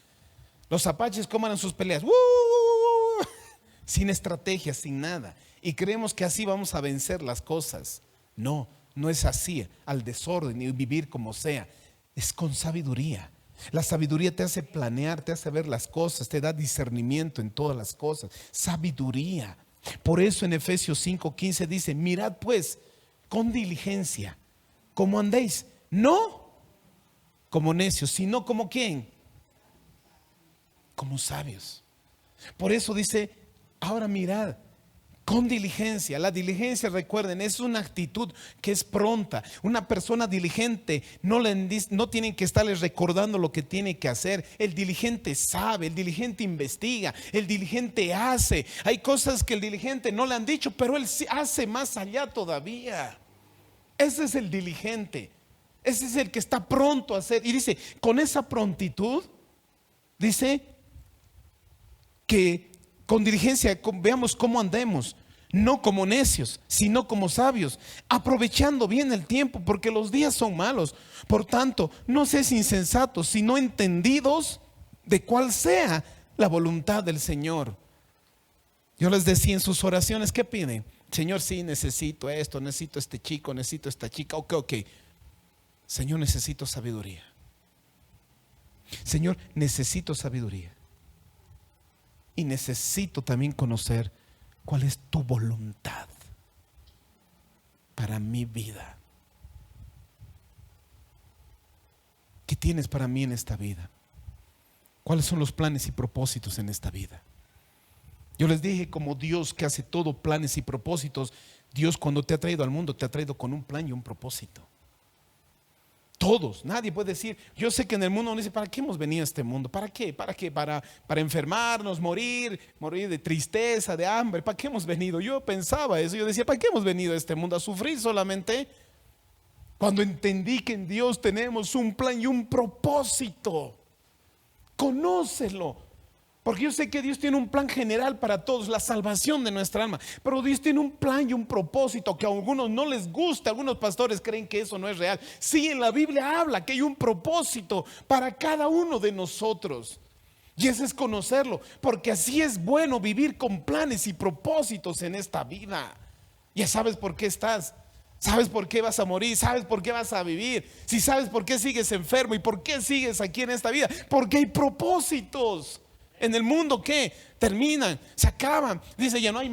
Los apaches, cómo eran sus peleas, sin estrategia, sin nada. Y creemos que así vamos a vencer las cosas. No, No es así, al desorden y vivir como sea. Es con sabiduría. La sabiduría te hace planear, te hace ver las cosas, te da discernimiento en todas las cosas. Sabiduría. Por eso en Efesios 5:15 dice: mirad pues con diligencia cómo andéis, no como necios, sino como ¿quién? Como sabios. Por eso dice: ahora mirad con diligencia. La diligencia, recuerden, es una actitud que es pronta. Una persona diligente no tienen que estarles recordando lo que tiene que hacer. El diligente sabe, el diligente investiga, el diligente hace. Hay cosas que el diligente no le han dicho, pero él hace más allá todavía. Ese es el diligente. Ese es el que está pronto a hacer. Y dice, con esa prontitud, dice que con diligencia veamos cómo andemos, no como necios, sino como sabios, aprovechando bien el tiempo, porque los días son malos. Por tanto, no seáis insensatos, sino entendidos de cuál sea la voluntad del Señor. Yo les decía en sus oraciones, ¿qué piden? Señor, sí, necesito esto, necesito este chico, necesito esta chica. Ok. Señor, necesito sabiduría. Señor, necesito sabiduría. Y necesito también conocer cuál es tu voluntad para mi vida. ¿Qué tienes para mí en esta vida? ¿Cuáles son los planes y propósitos en esta vida? Yo les dije, como Dios que hace todo planes y propósitos, Dios cuando te ha traído al mundo te ha traído con un plan y un propósito. Todos, nadie puede decir, yo sé que en el mundo uno dice, ¿para qué hemos venido a este mundo? ¿Para qué? ¿Para qué? Para enfermarnos, morir de tristeza, de hambre. ¿Para qué hemos venido? Yo pensaba eso, yo decía, ¿para qué hemos venido a este mundo? ¿A sufrir solamente? Cuando entendí que en Dios tenemos un plan y un propósito, conócelo. Porque yo sé que Dios tiene un plan general para todos, la salvación de nuestra alma. Pero Dios tiene un plan y un propósito que a algunos no les gusta. Algunos pastores creen que eso no es real. Sí, en la Biblia habla que hay un propósito para cada uno de nosotros. Y ese es conocerlo. Porque así es bueno vivir con planes y propósitos en esta vida. Ya sabes por qué estás. Sabes por qué vas a morir, sabes por qué vas a vivir. Si sabes por qué sigues enfermo y por qué sigues aquí en esta vida. Porque hay propósitos. En el mundo que terminan, se acaban. Dice, ya no hay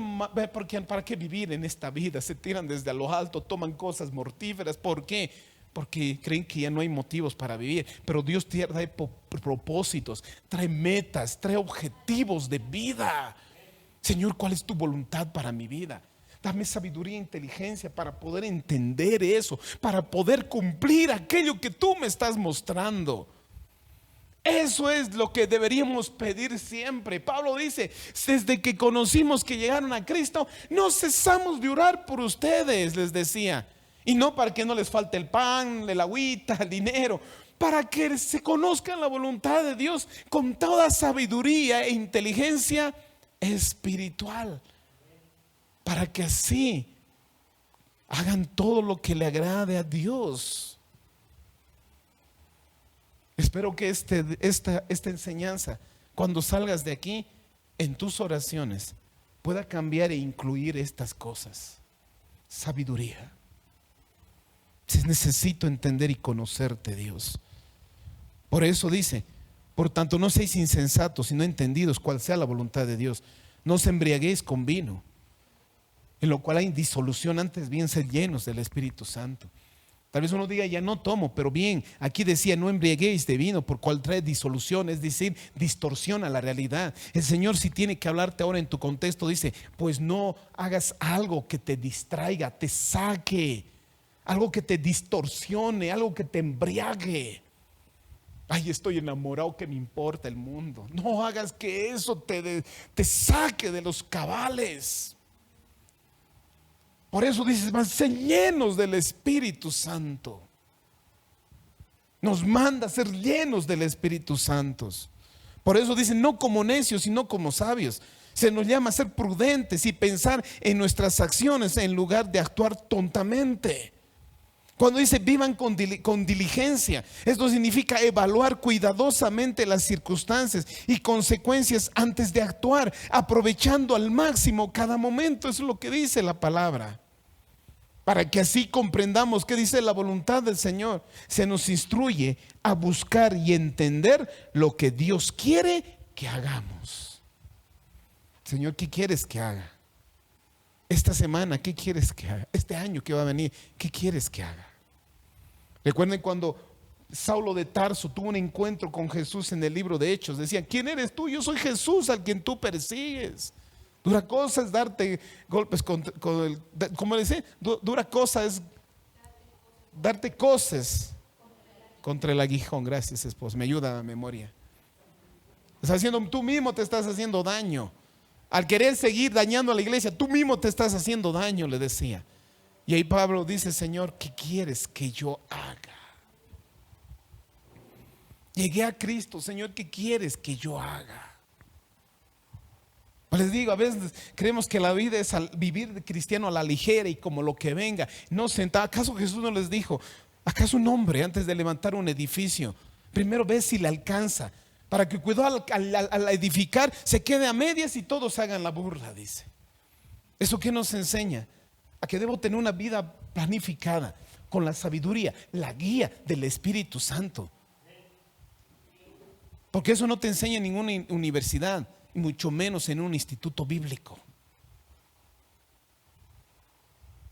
¿para qué vivir en esta vida? Se tiran desde a lo alto, toman cosas mortíferas. ¿Por qué? Porque creen que ya no hay motivos para vivir. Pero Dios trae propósitos, trae metas, trae objetivos de vida. Señor, ¿cuál es tu voluntad para mi vida? Dame sabiduría e inteligencia para poder entender eso, para poder cumplir aquello que tú me estás mostrando. Eso es lo que deberíamos pedir siempre. Pablo dice, desde que conocimos que llegaron a Cristo, no cesamos de orar por ustedes, les decía. Y no para que no les falte el pan, el agüita, el dinero, para que se conozcan la voluntad de Dios con toda sabiduría e inteligencia espiritual. Para que así hagan todo lo que le agrade a Dios. Espero que esta enseñanza, cuando salgas de aquí, en tus oraciones, pueda cambiar e incluir estas cosas. Sabiduría. Necesito entender y conocerte, Dios. Por eso dice, por tanto no seáis insensatos, sino entendidos cuál sea la voluntad de Dios. No os embriaguéis con vino, en lo cual hay disolución, antes bien ser llenos del Espíritu Santo. Tal vez uno diga, ya no tomo, pero bien, aquí decía, no embriaguéis de vino, por cual trae disolución, es decir, distorsiona la realidad. El Señor, si tiene que hablarte ahora en tu contexto, dice, pues no hagas algo que te distraiga, te saque, algo que te distorsione, algo que te embriague. Ay, estoy enamorado, que me importa el mundo. No hagas que eso te saque de los cabales. Por eso dices, van ser llenos del Espíritu Santo. Nos manda a ser llenos del Espíritu Santo. Por eso dice, no como necios, sino como sabios. Se nos llama a ser prudentes y pensar en nuestras acciones en lugar de actuar tontamente. Cuando dice vivan con diligencia, esto significa evaluar cuidadosamente las circunstancias y consecuencias antes de actuar, aprovechando al máximo cada momento. Eso es lo que dice la palabra. para que así comprendamos qué dice la voluntad del Señor. Se nos instruye a buscar y entender lo que Dios quiere que hagamos. Señor, ¿qué quieres que haga? Esta semana, ¿qué quieres que haga? Este año que va a venir, ¿qué quieres que haga? Recuerden cuando Saulo de Tarso tuvo un encuentro con Jesús en el libro de Hechos. Decía, ¿quién eres tú? Yo soy Jesús al quien tú persigues. Dura cosa es darte golpes ¿cómo le dice? Dura cosa es darte coces contra el aguijón. Gracias, esposo, me ayuda a la memoria. Tú mismo te estás haciendo daño. Al querer seguir dañando a la iglesia, tú mismo te estás haciendo daño, le decía. Y ahí Pablo dice, Señor, ¿qué quieres que yo haga? Llegué a Cristo, Señor, ¿qué quieres que yo haga? Pues les digo, a veces creemos que la vida es vivir de cristiano a la ligera y como lo que venga. No sentado. ¿Acaso Jesús no les dijo? ¿Acaso un hombre antes de levantar un edificio, primero ve si le alcanza? Para que cuidado al edificar se quede a medias y todos hagan la burla, dice. ¿Eso qué nos enseña? A que debo tener una vida planificada con la sabiduría, la guía del Espíritu Santo. Porque eso no te enseña en ninguna universidad, y mucho menos en un instituto bíblico.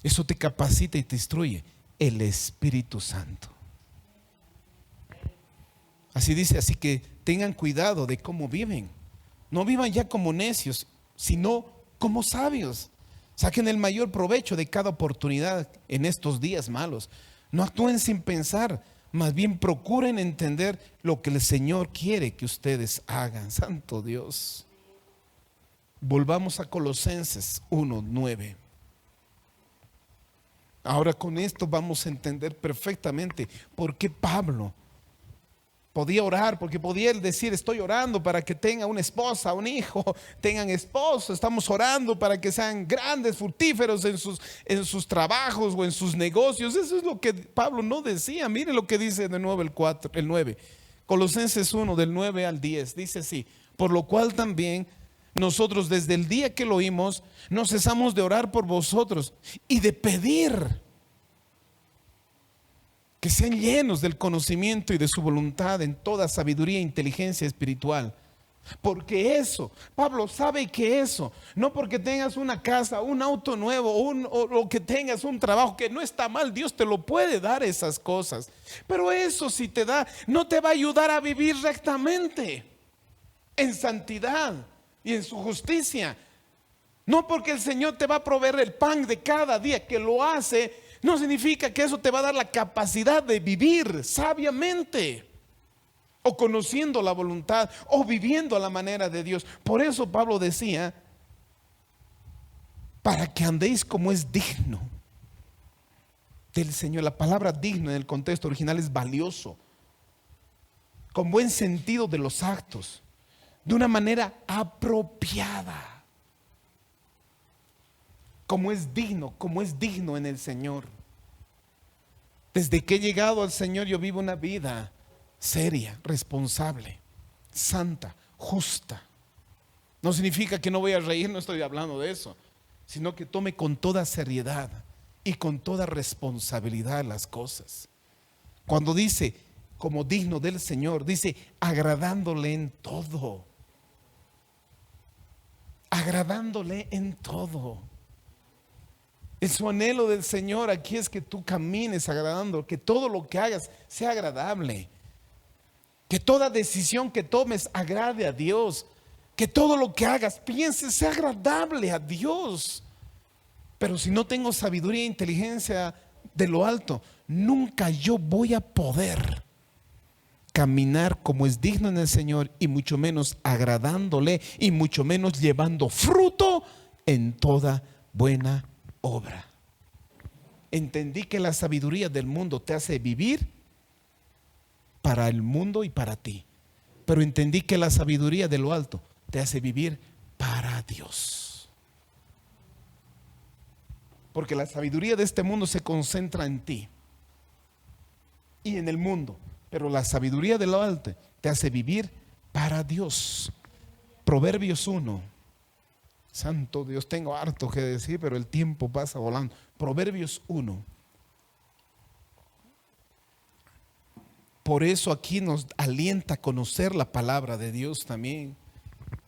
Eso te capacita y te instruye el Espíritu Santo. Así dice, así que tengan cuidado de cómo viven. No vivan ya como necios, sino como sabios. Saquen el mayor provecho de cada oportunidad en estos días malos. No actúen sin pensar, más bien procuren entender lo que el Señor quiere que ustedes hagan. Santo Dios. Volvamos a Colosenses 1:9. Ahora con esto vamos a entender perfectamente por qué Pablo podía orar, porque podía él decir, estoy orando para que tenga una esposa, un hijo, tengan esposo, estamos orando para que sean grandes, fructíferos en sus trabajos o en sus negocios. Eso es lo que Pablo no decía. Miren lo que dice de nuevo el 9, Colosenses 1 del 9 al 10, dice así: por lo cual también nosotros desde el día que lo oímos no cesamos de orar por vosotros y de pedir que sean llenos del conocimiento y de su voluntad en toda sabiduría e inteligencia espiritual. Porque eso, Pablo sabe que eso, no porque tengas una casa, un auto nuevo o que tengas un trabajo, que no está mal, Dios te lo puede dar esas cosas. Pero eso si te da, no te va a ayudar a vivir rectamente, en santidad y en su justicia. No porque el Señor te va a proveer el pan de cada día, que lo hace, no significa que eso te va a dar la capacidad de vivir sabiamente, o conociendo la voluntad, o viviendo a la manera de Dios. Por eso Pablo decía, para que andéis como es digno del Señor. La palabra digno en el contexto original es valioso, con buen sentido de los actos, de una manera apropiada. Como es digno en el Señor. Desde que he llegado al Señor yo vivo una vida seria, responsable, santa, justa. No significa que no voy a reír, no estoy hablando de eso, sino que tome con toda seriedad y con toda responsabilidad las cosas. Cuando dice como digno del Señor, dice agradándole en todo. Agradándole en todo. Su anhelo del Señor aquí es que tú camines agradando, que todo lo que hagas sea agradable, que toda decisión que tomes agrade a Dios, que todo lo que hagas, pienses, sea agradable a Dios. Pero si no tengo sabiduría e inteligencia de lo alto, nunca yo voy a poder caminar como es digno en el Señor, y mucho menos agradándole, y mucho menos llevando fruto en toda buena obra. Entendí que la sabiduría del mundo te hace vivir para el mundo y para ti, pero entendí que la sabiduría de lo alto te hace vivir para Dios. Porque la sabiduría de este mundo se concentra en ti y en el mundo, pero la sabiduría de lo alto te hace vivir para Dios. Proverbios 1 Santo Dios, tengo harto que decir, pero el tiempo pasa volando. Proverbios 1. Por eso aquí nos alienta a conocer la palabra de Dios también,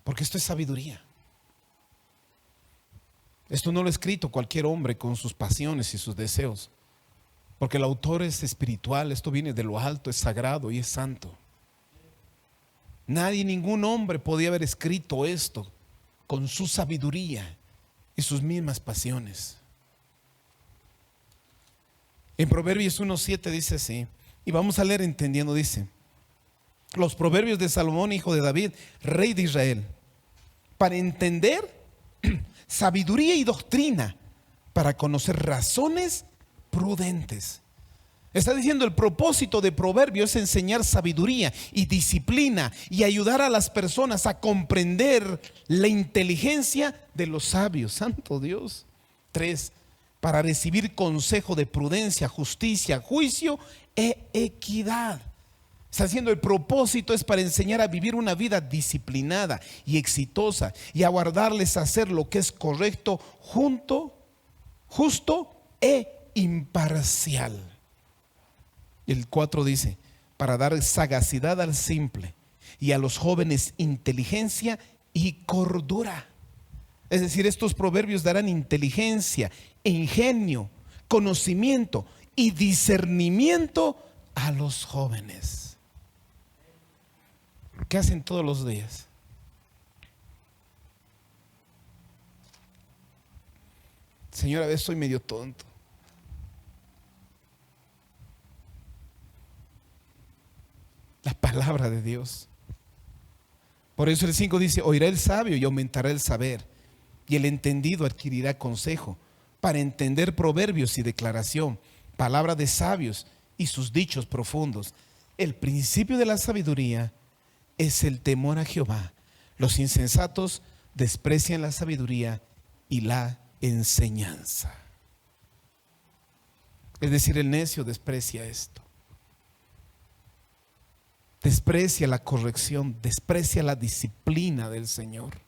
porque esto es sabiduría. Esto no lo ha escrito cualquier hombre con sus pasiones y sus deseos, porque el autor es espiritual, esto viene de lo alto, es sagrado y es santo. Nadie, ningún hombre podía haber escrito esto con su sabiduría y sus mismas pasiones. En Proverbios 1:7 dice así, y vamos a leer entendiendo, dice: los proverbios de Salomón, hijo de David, rey de Israel, para entender sabiduría y doctrina, para conocer razones prudentes. Está diciendo, el propósito de Proverbios es enseñar sabiduría y disciplina y ayudar a las personas a comprender la inteligencia de los sabios. Santo Dios. 3, para recibir consejo de prudencia, justicia, juicio e equidad. Está diciendo, el propósito es para enseñar a vivir una vida disciplinada y exitosa y a guardarles a hacer lo que es correcto, justo e imparcial. El 4 dice, para dar sagacidad al simple y a los jóvenes inteligencia y cordura. Es decir, estos proverbios darán inteligencia, ingenio, conocimiento y discernimiento a los jóvenes. ¿Qué hacen todos los días? Señor, a veces soy medio tonto. La palabra de Dios. Por eso el 5 dice, oirá el sabio y aumentará el saber, y el entendido adquirirá consejo, para entender proverbios y declaración, palabra de sabios y sus dichos profundos. El principio de la sabiduría es el temor a Jehová. Los insensatos desprecian la sabiduría y la enseñanza. Es decir, el necio desprecia esto. Desprecia la corrección, desprecia la disciplina del Señor.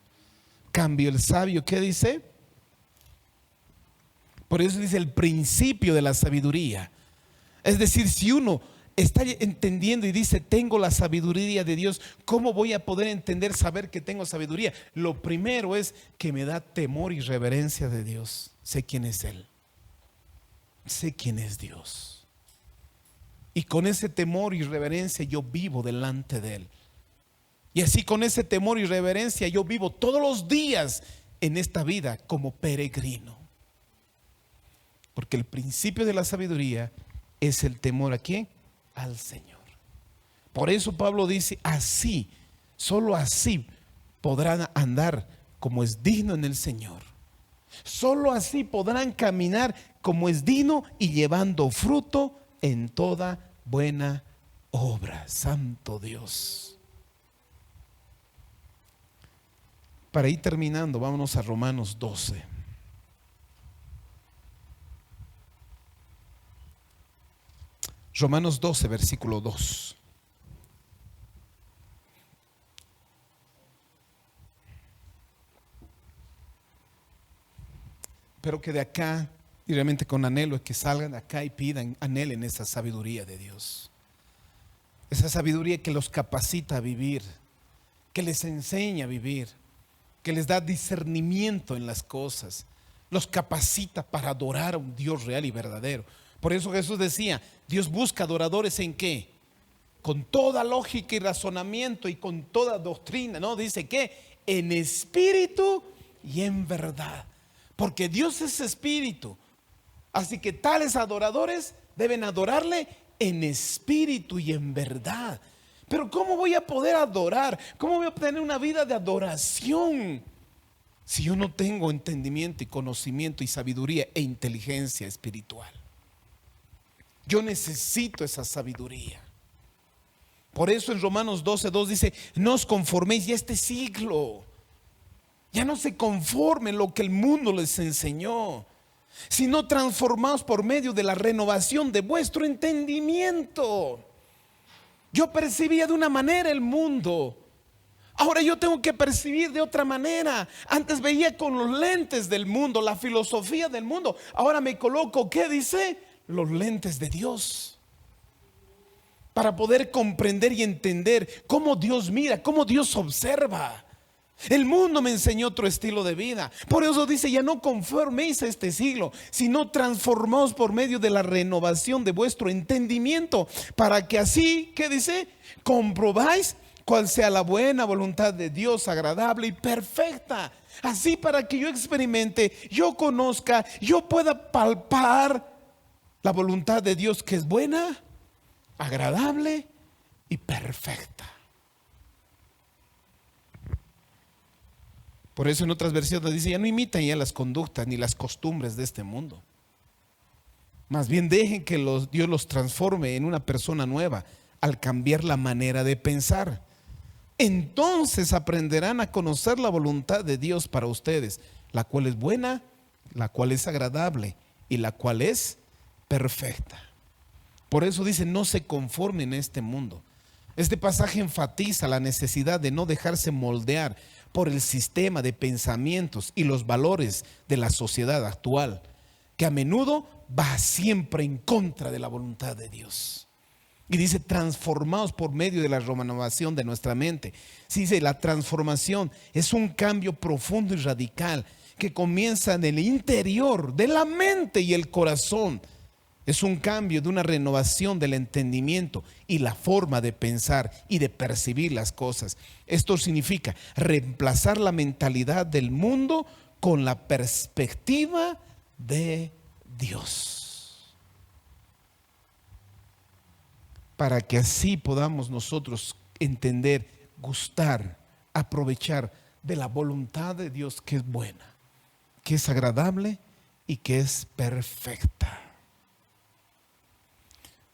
Cambio, el sabio, ¿qué dice? Por eso dice el principio de la sabiduría. Es decir, si uno está entendiendo y dice, tengo la sabiduría de Dios, ¿cómo voy a poder entender, saber que tengo sabiduría? Lo primero es que me da temor y reverencia de Dios. Sé quién es Él. Sé quién es Dios. Y con ese temor y reverencia yo vivo delante de Él. Y así con ese temor y reverencia yo vivo todos los días en esta vida como peregrino. Porque el principio de la sabiduría es el temor ¿a quién? Al Señor. Por eso Pablo dice, así, solo así podrán andar como es digno en el Señor. Solo así podrán caminar como es digno y llevando fruto en toda buena obra. Santo Dios. Para ir terminando, vámonos a Romanos 12. Romanos 12, versículo 2. Pero que de acá, y realmente con anhelo, es que salgan de acá y pidan, anhelen esa sabiduría de Dios. Esa sabiduría que los capacita a vivir, que les enseña a vivir, que les da discernimiento en las cosas, los capacita para adorar a un Dios real y verdadero. Por eso Jesús decía, Dios busca adoradores ¿en qué? Con toda lógica y razonamiento y con toda doctrina, ¿no? Dice que en espíritu y en verdad. Porque Dios es espíritu. Así que tales adoradores deben adorarle en espíritu y en verdad. Pero ¿cómo voy a poder adorar? ¿Cómo voy a tener una vida de adoración si yo no tengo entendimiento y conocimiento y sabiduría e inteligencia espiritual? Yo necesito esa sabiduría. Por eso en Romanos 12:2 dice, no os conforméis ya a este siglo. Ya no se conformen lo que el mundo les enseñó, sino transformaos por medio de la renovación de vuestro entendimiento. Yo percibía de una manera el mundo, Ahora yo tengo que percibir de otra manera. Antes veía con los lentes del mundo, la filosofía del mundo. Ahora me coloco, ¿qué dice? Los lentes de Dios. Para poder comprender y entender cómo Dios mira, cómo Dios observa. El mundo me enseñó otro estilo de vida. Por eso dice, ya no conforméis a este siglo, sino transformaos por medio de la renovación de vuestro entendimiento, para que así, ¿qué dice? Comprobáis cuál sea la buena voluntad de Dios, agradable y perfecta. Así, para que yo experimente, yo conozca, yo pueda palpar la voluntad de Dios, que es buena, agradable y perfecta. Por eso en otras versiones dice, ya no imiten ya las conductas ni las costumbres de este mundo. Más bien dejen que Dios los transforme en una persona nueva al cambiar la manera de pensar. Entonces aprenderán a conocer la voluntad de Dios para ustedes, la cual es buena, la cual es agradable y la cual es perfecta. Por eso dice, no se conformen a este mundo. Este pasaje enfatiza la necesidad de no dejarse moldear por el sistema de pensamientos y los valores de la sociedad actual, que a menudo va siempre en contra de la voluntad de Dios. Y dice, transformados por medio de la renovación de nuestra mente. Sí, dice, la transformación es un cambio profundo y radical que comienza en el interior de la mente y el corazón. Es un cambio de una renovación del entendimiento y la forma de pensar y de percibir las cosas. Esto significa reemplazar la mentalidad del mundo con la perspectiva de Dios, para que así podamos nosotros entender, gustar, aprovechar de la voluntad de Dios, que es buena, que es agradable y que es perfecta.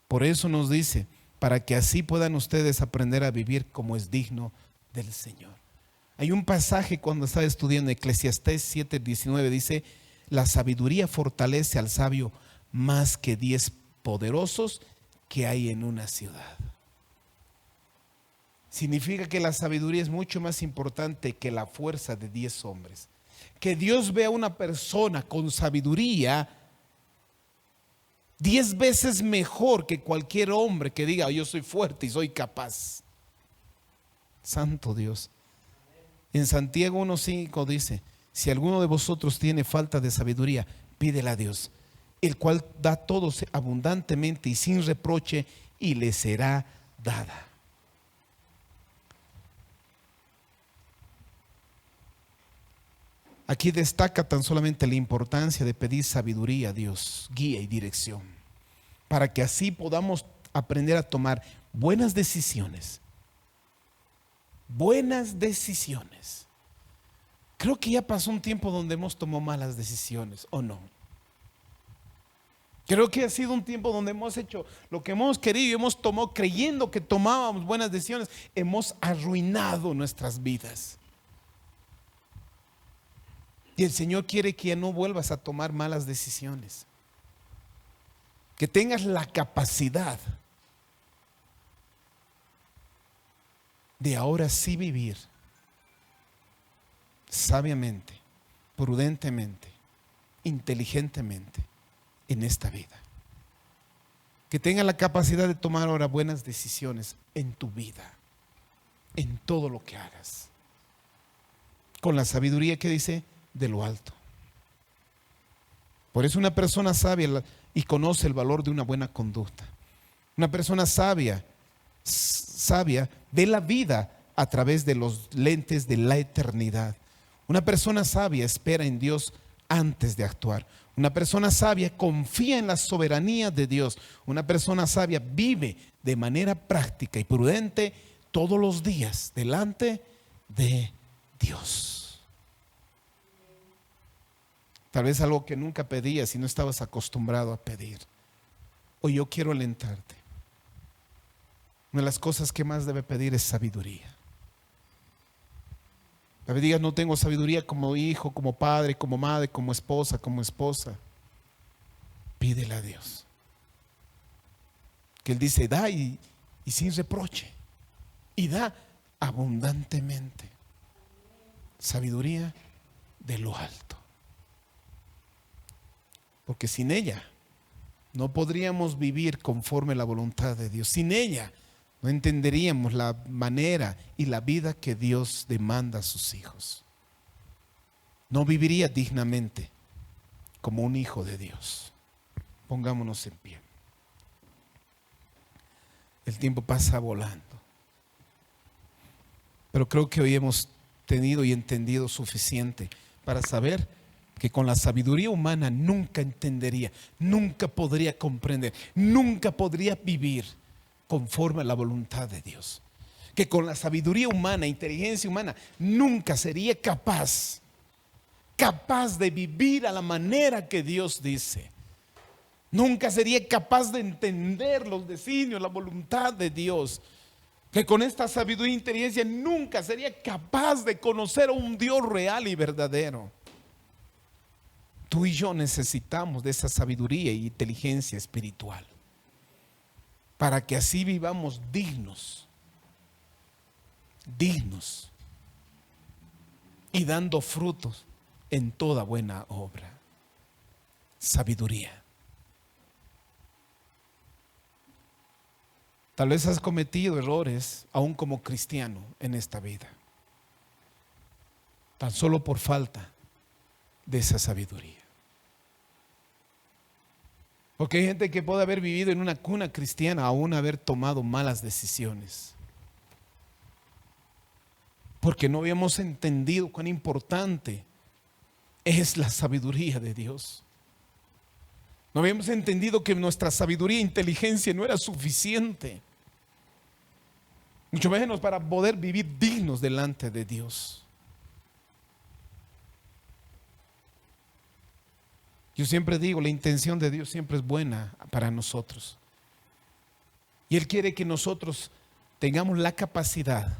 Por eso nos dice, para que así puedan ustedes aprender a vivir como es digno del Señor. Hay un pasaje cuando estaba estudiando Eclesiastés 7:19, dice, la sabiduría fortalece al sabio más que 10 poderosos que hay en una ciudad. Significa que la sabiduría es mucho más importante que la fuerza de 10 hombres. Que Dios vea a una persona con sabiduría 10 veces mejor que cualquier hombre que diga, yo soy fuerte y soy capaz. Santo Dios. En Santiago 1:5 dice, si alguno de vosotros tiene falta de sabiduría, pídela a Dios, el cual da todo abundantemente y sin reproche, y le será dada. Aquí destaca tan solamente la importancia de pedir sabiduría a Dios, guía y dirección, para que así podamos aprender a tomar buenas decisiones. Buenas decisiones. Creo que ya pasó un tiempo donde hemos tomado malas decisiones, ¿o no? Creo que ha sido un tiempo donde hemos hecho lo que hemos querido y hemos tomado creyendo que tomábamos buenas decisiones. Hemos arruinado nuestras vidas. Y el Señor quiere que ya no vuelvas a tomar malas decisiones. Que tengas la capacidad de ahora sí vivir sabiamente, prudentemente, inteligentemente en esta vida. Que tengas la capacidad de tomar ahora buenas decisiones en tu vida, en todo lo que hagas. Con la sabiduría que dice de lo alto. Por eso una persona sabia y conoce el valor de una buena conducta. Una persona sabia ve la vida a través de los lentes de la eternidad. Una persona sabia espera en Dios antes de actuar. Una persona sabia confía en la soberanía de Dios. Una persona sabia vive de manera práctica y prudente todos los días delante de Dios. Tal vez algo que nunca pedías y no estabas acostumbrado a pedir. Hoy yo quiero alentarte. Una de las cosas que más debe pedir es sabiduría. A veces digas, no tengo sabiduría como hijo, como padre, como madre, como esposa. Pídele a Dios. Que Él dice, da y sin reproche. Y da abundantemente. Sabiduría de lo alto. Porque sin ella no podríamos vivir conforme a la voluntad de Dios. Sin ella no entenderíamos la manera y la vida que Dios demanda a sus hijos. No viviría dignamente como un hijo de Dios. Pongámonos en pie. El tiempo pasa volando. Pero creo que hoy hemos tenido y entendido suficiente para saber que con la sabiduría humana nunca entendería, nunca podría comprender, nunca podría vivir conforme a la voluntad de Dios. Que con la sabiduría humana, inteligencia humana, nunca sería capaz de vivir a la manera que Dios dice. Nunca sería capaz de entender los designios, la voluntad de Dios. Que con esta sabiduría e inteligencia nunca sería capaz de conocer a un Dios real y verdadero. Tú y yo necesitamos de esa sabiduría y inteligencia espiritual para que así vivamos dignos y dando frutos en toda buena obra. Sabiduría. Tal vez has cometido errores aún como cristiano en esta vida, tan solo por falta de esa sabiduría. Porque hay gente que puede haber vivido en una cuna cristiana aún haber tomado malas decisiones, porque no habíamos entendido cuán importante es la sabiduría de Dios. No habíamos entendido que nuestra sabiduría e inteligencia no era suficiente, mucho menos para poder vivir dignos delante de Dios. Yo siempre digo, la intención de Dios siempre es buena para nosotros. Y Él quiere que nosotros tengamos la capacidad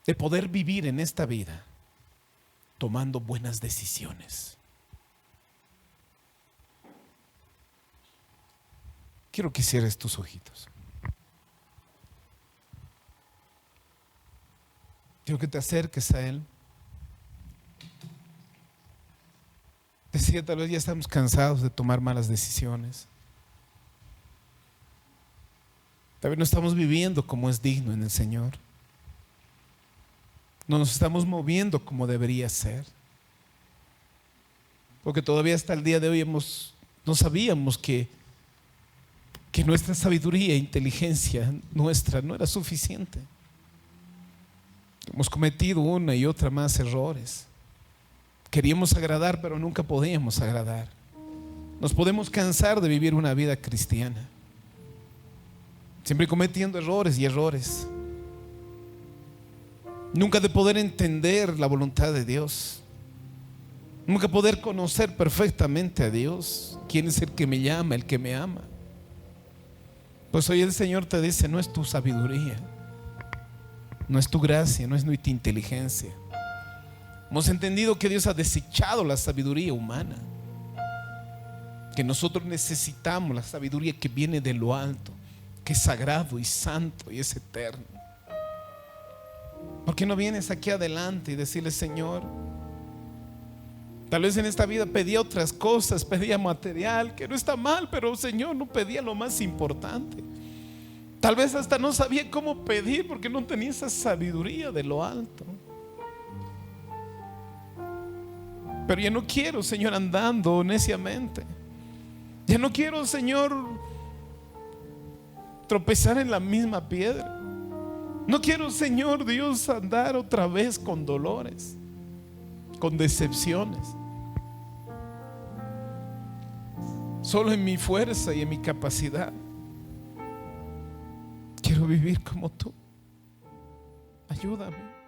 de poder vivir en esta vida tomando buenas decisiones. Quiero que cierres tus ojitos. Quiero que te acerques a Él. Decía, tal vez ya estamos cansados de tomar malas decisiones. Tal vez no estamos viviendo como es digno en el Señor. No nos estamos moviendo como debería ser. Porque todavía hasta el día de hoy no sabíamos que nuestra sabiduría e inteligencia nuestra no era suficiente. Hemos cometido una y otra más errores. Queríamos agradar, pero nunca podíamos agradar. Nos podemos cansar de vivir una vida cristiana, siempre cometiendo errores y errores. Nunca de poder entender la voluntad de Dios. Nunca poder conocer perfectamente a Dios. ¿Quién es el que me llama, el que me ama? Pues hoy el Señor te dice, no es tu sabiduría, no es tu gracia, no es tu inteligencia. Hemos entendido que Dios ha desechado la sabiduría humana, que nosotros necesitamos la sabiduría que viene de lo alto, que es sagrado y santo y es eterno. ¿Por qué no vienes aquí adelante y decirle, Señor, tal vez en esta vida pedía otras cosas, pedía material, que no está mal, pero Señor, no pedía lo más importante. Tal vez hasta no sabía cómo pedir porque no tenía esa sabiduría de lo alto. Pero ya no quiero, Señor, andando neciamente. Ya no quiero, Señor, tropezar en la misma piedra. No quiero, Señor Dios, andar otra vez con dolores, con decepciones. Solo en mi fuerza y en mi capacidad. Quiero vivir como tú. Ayúdame.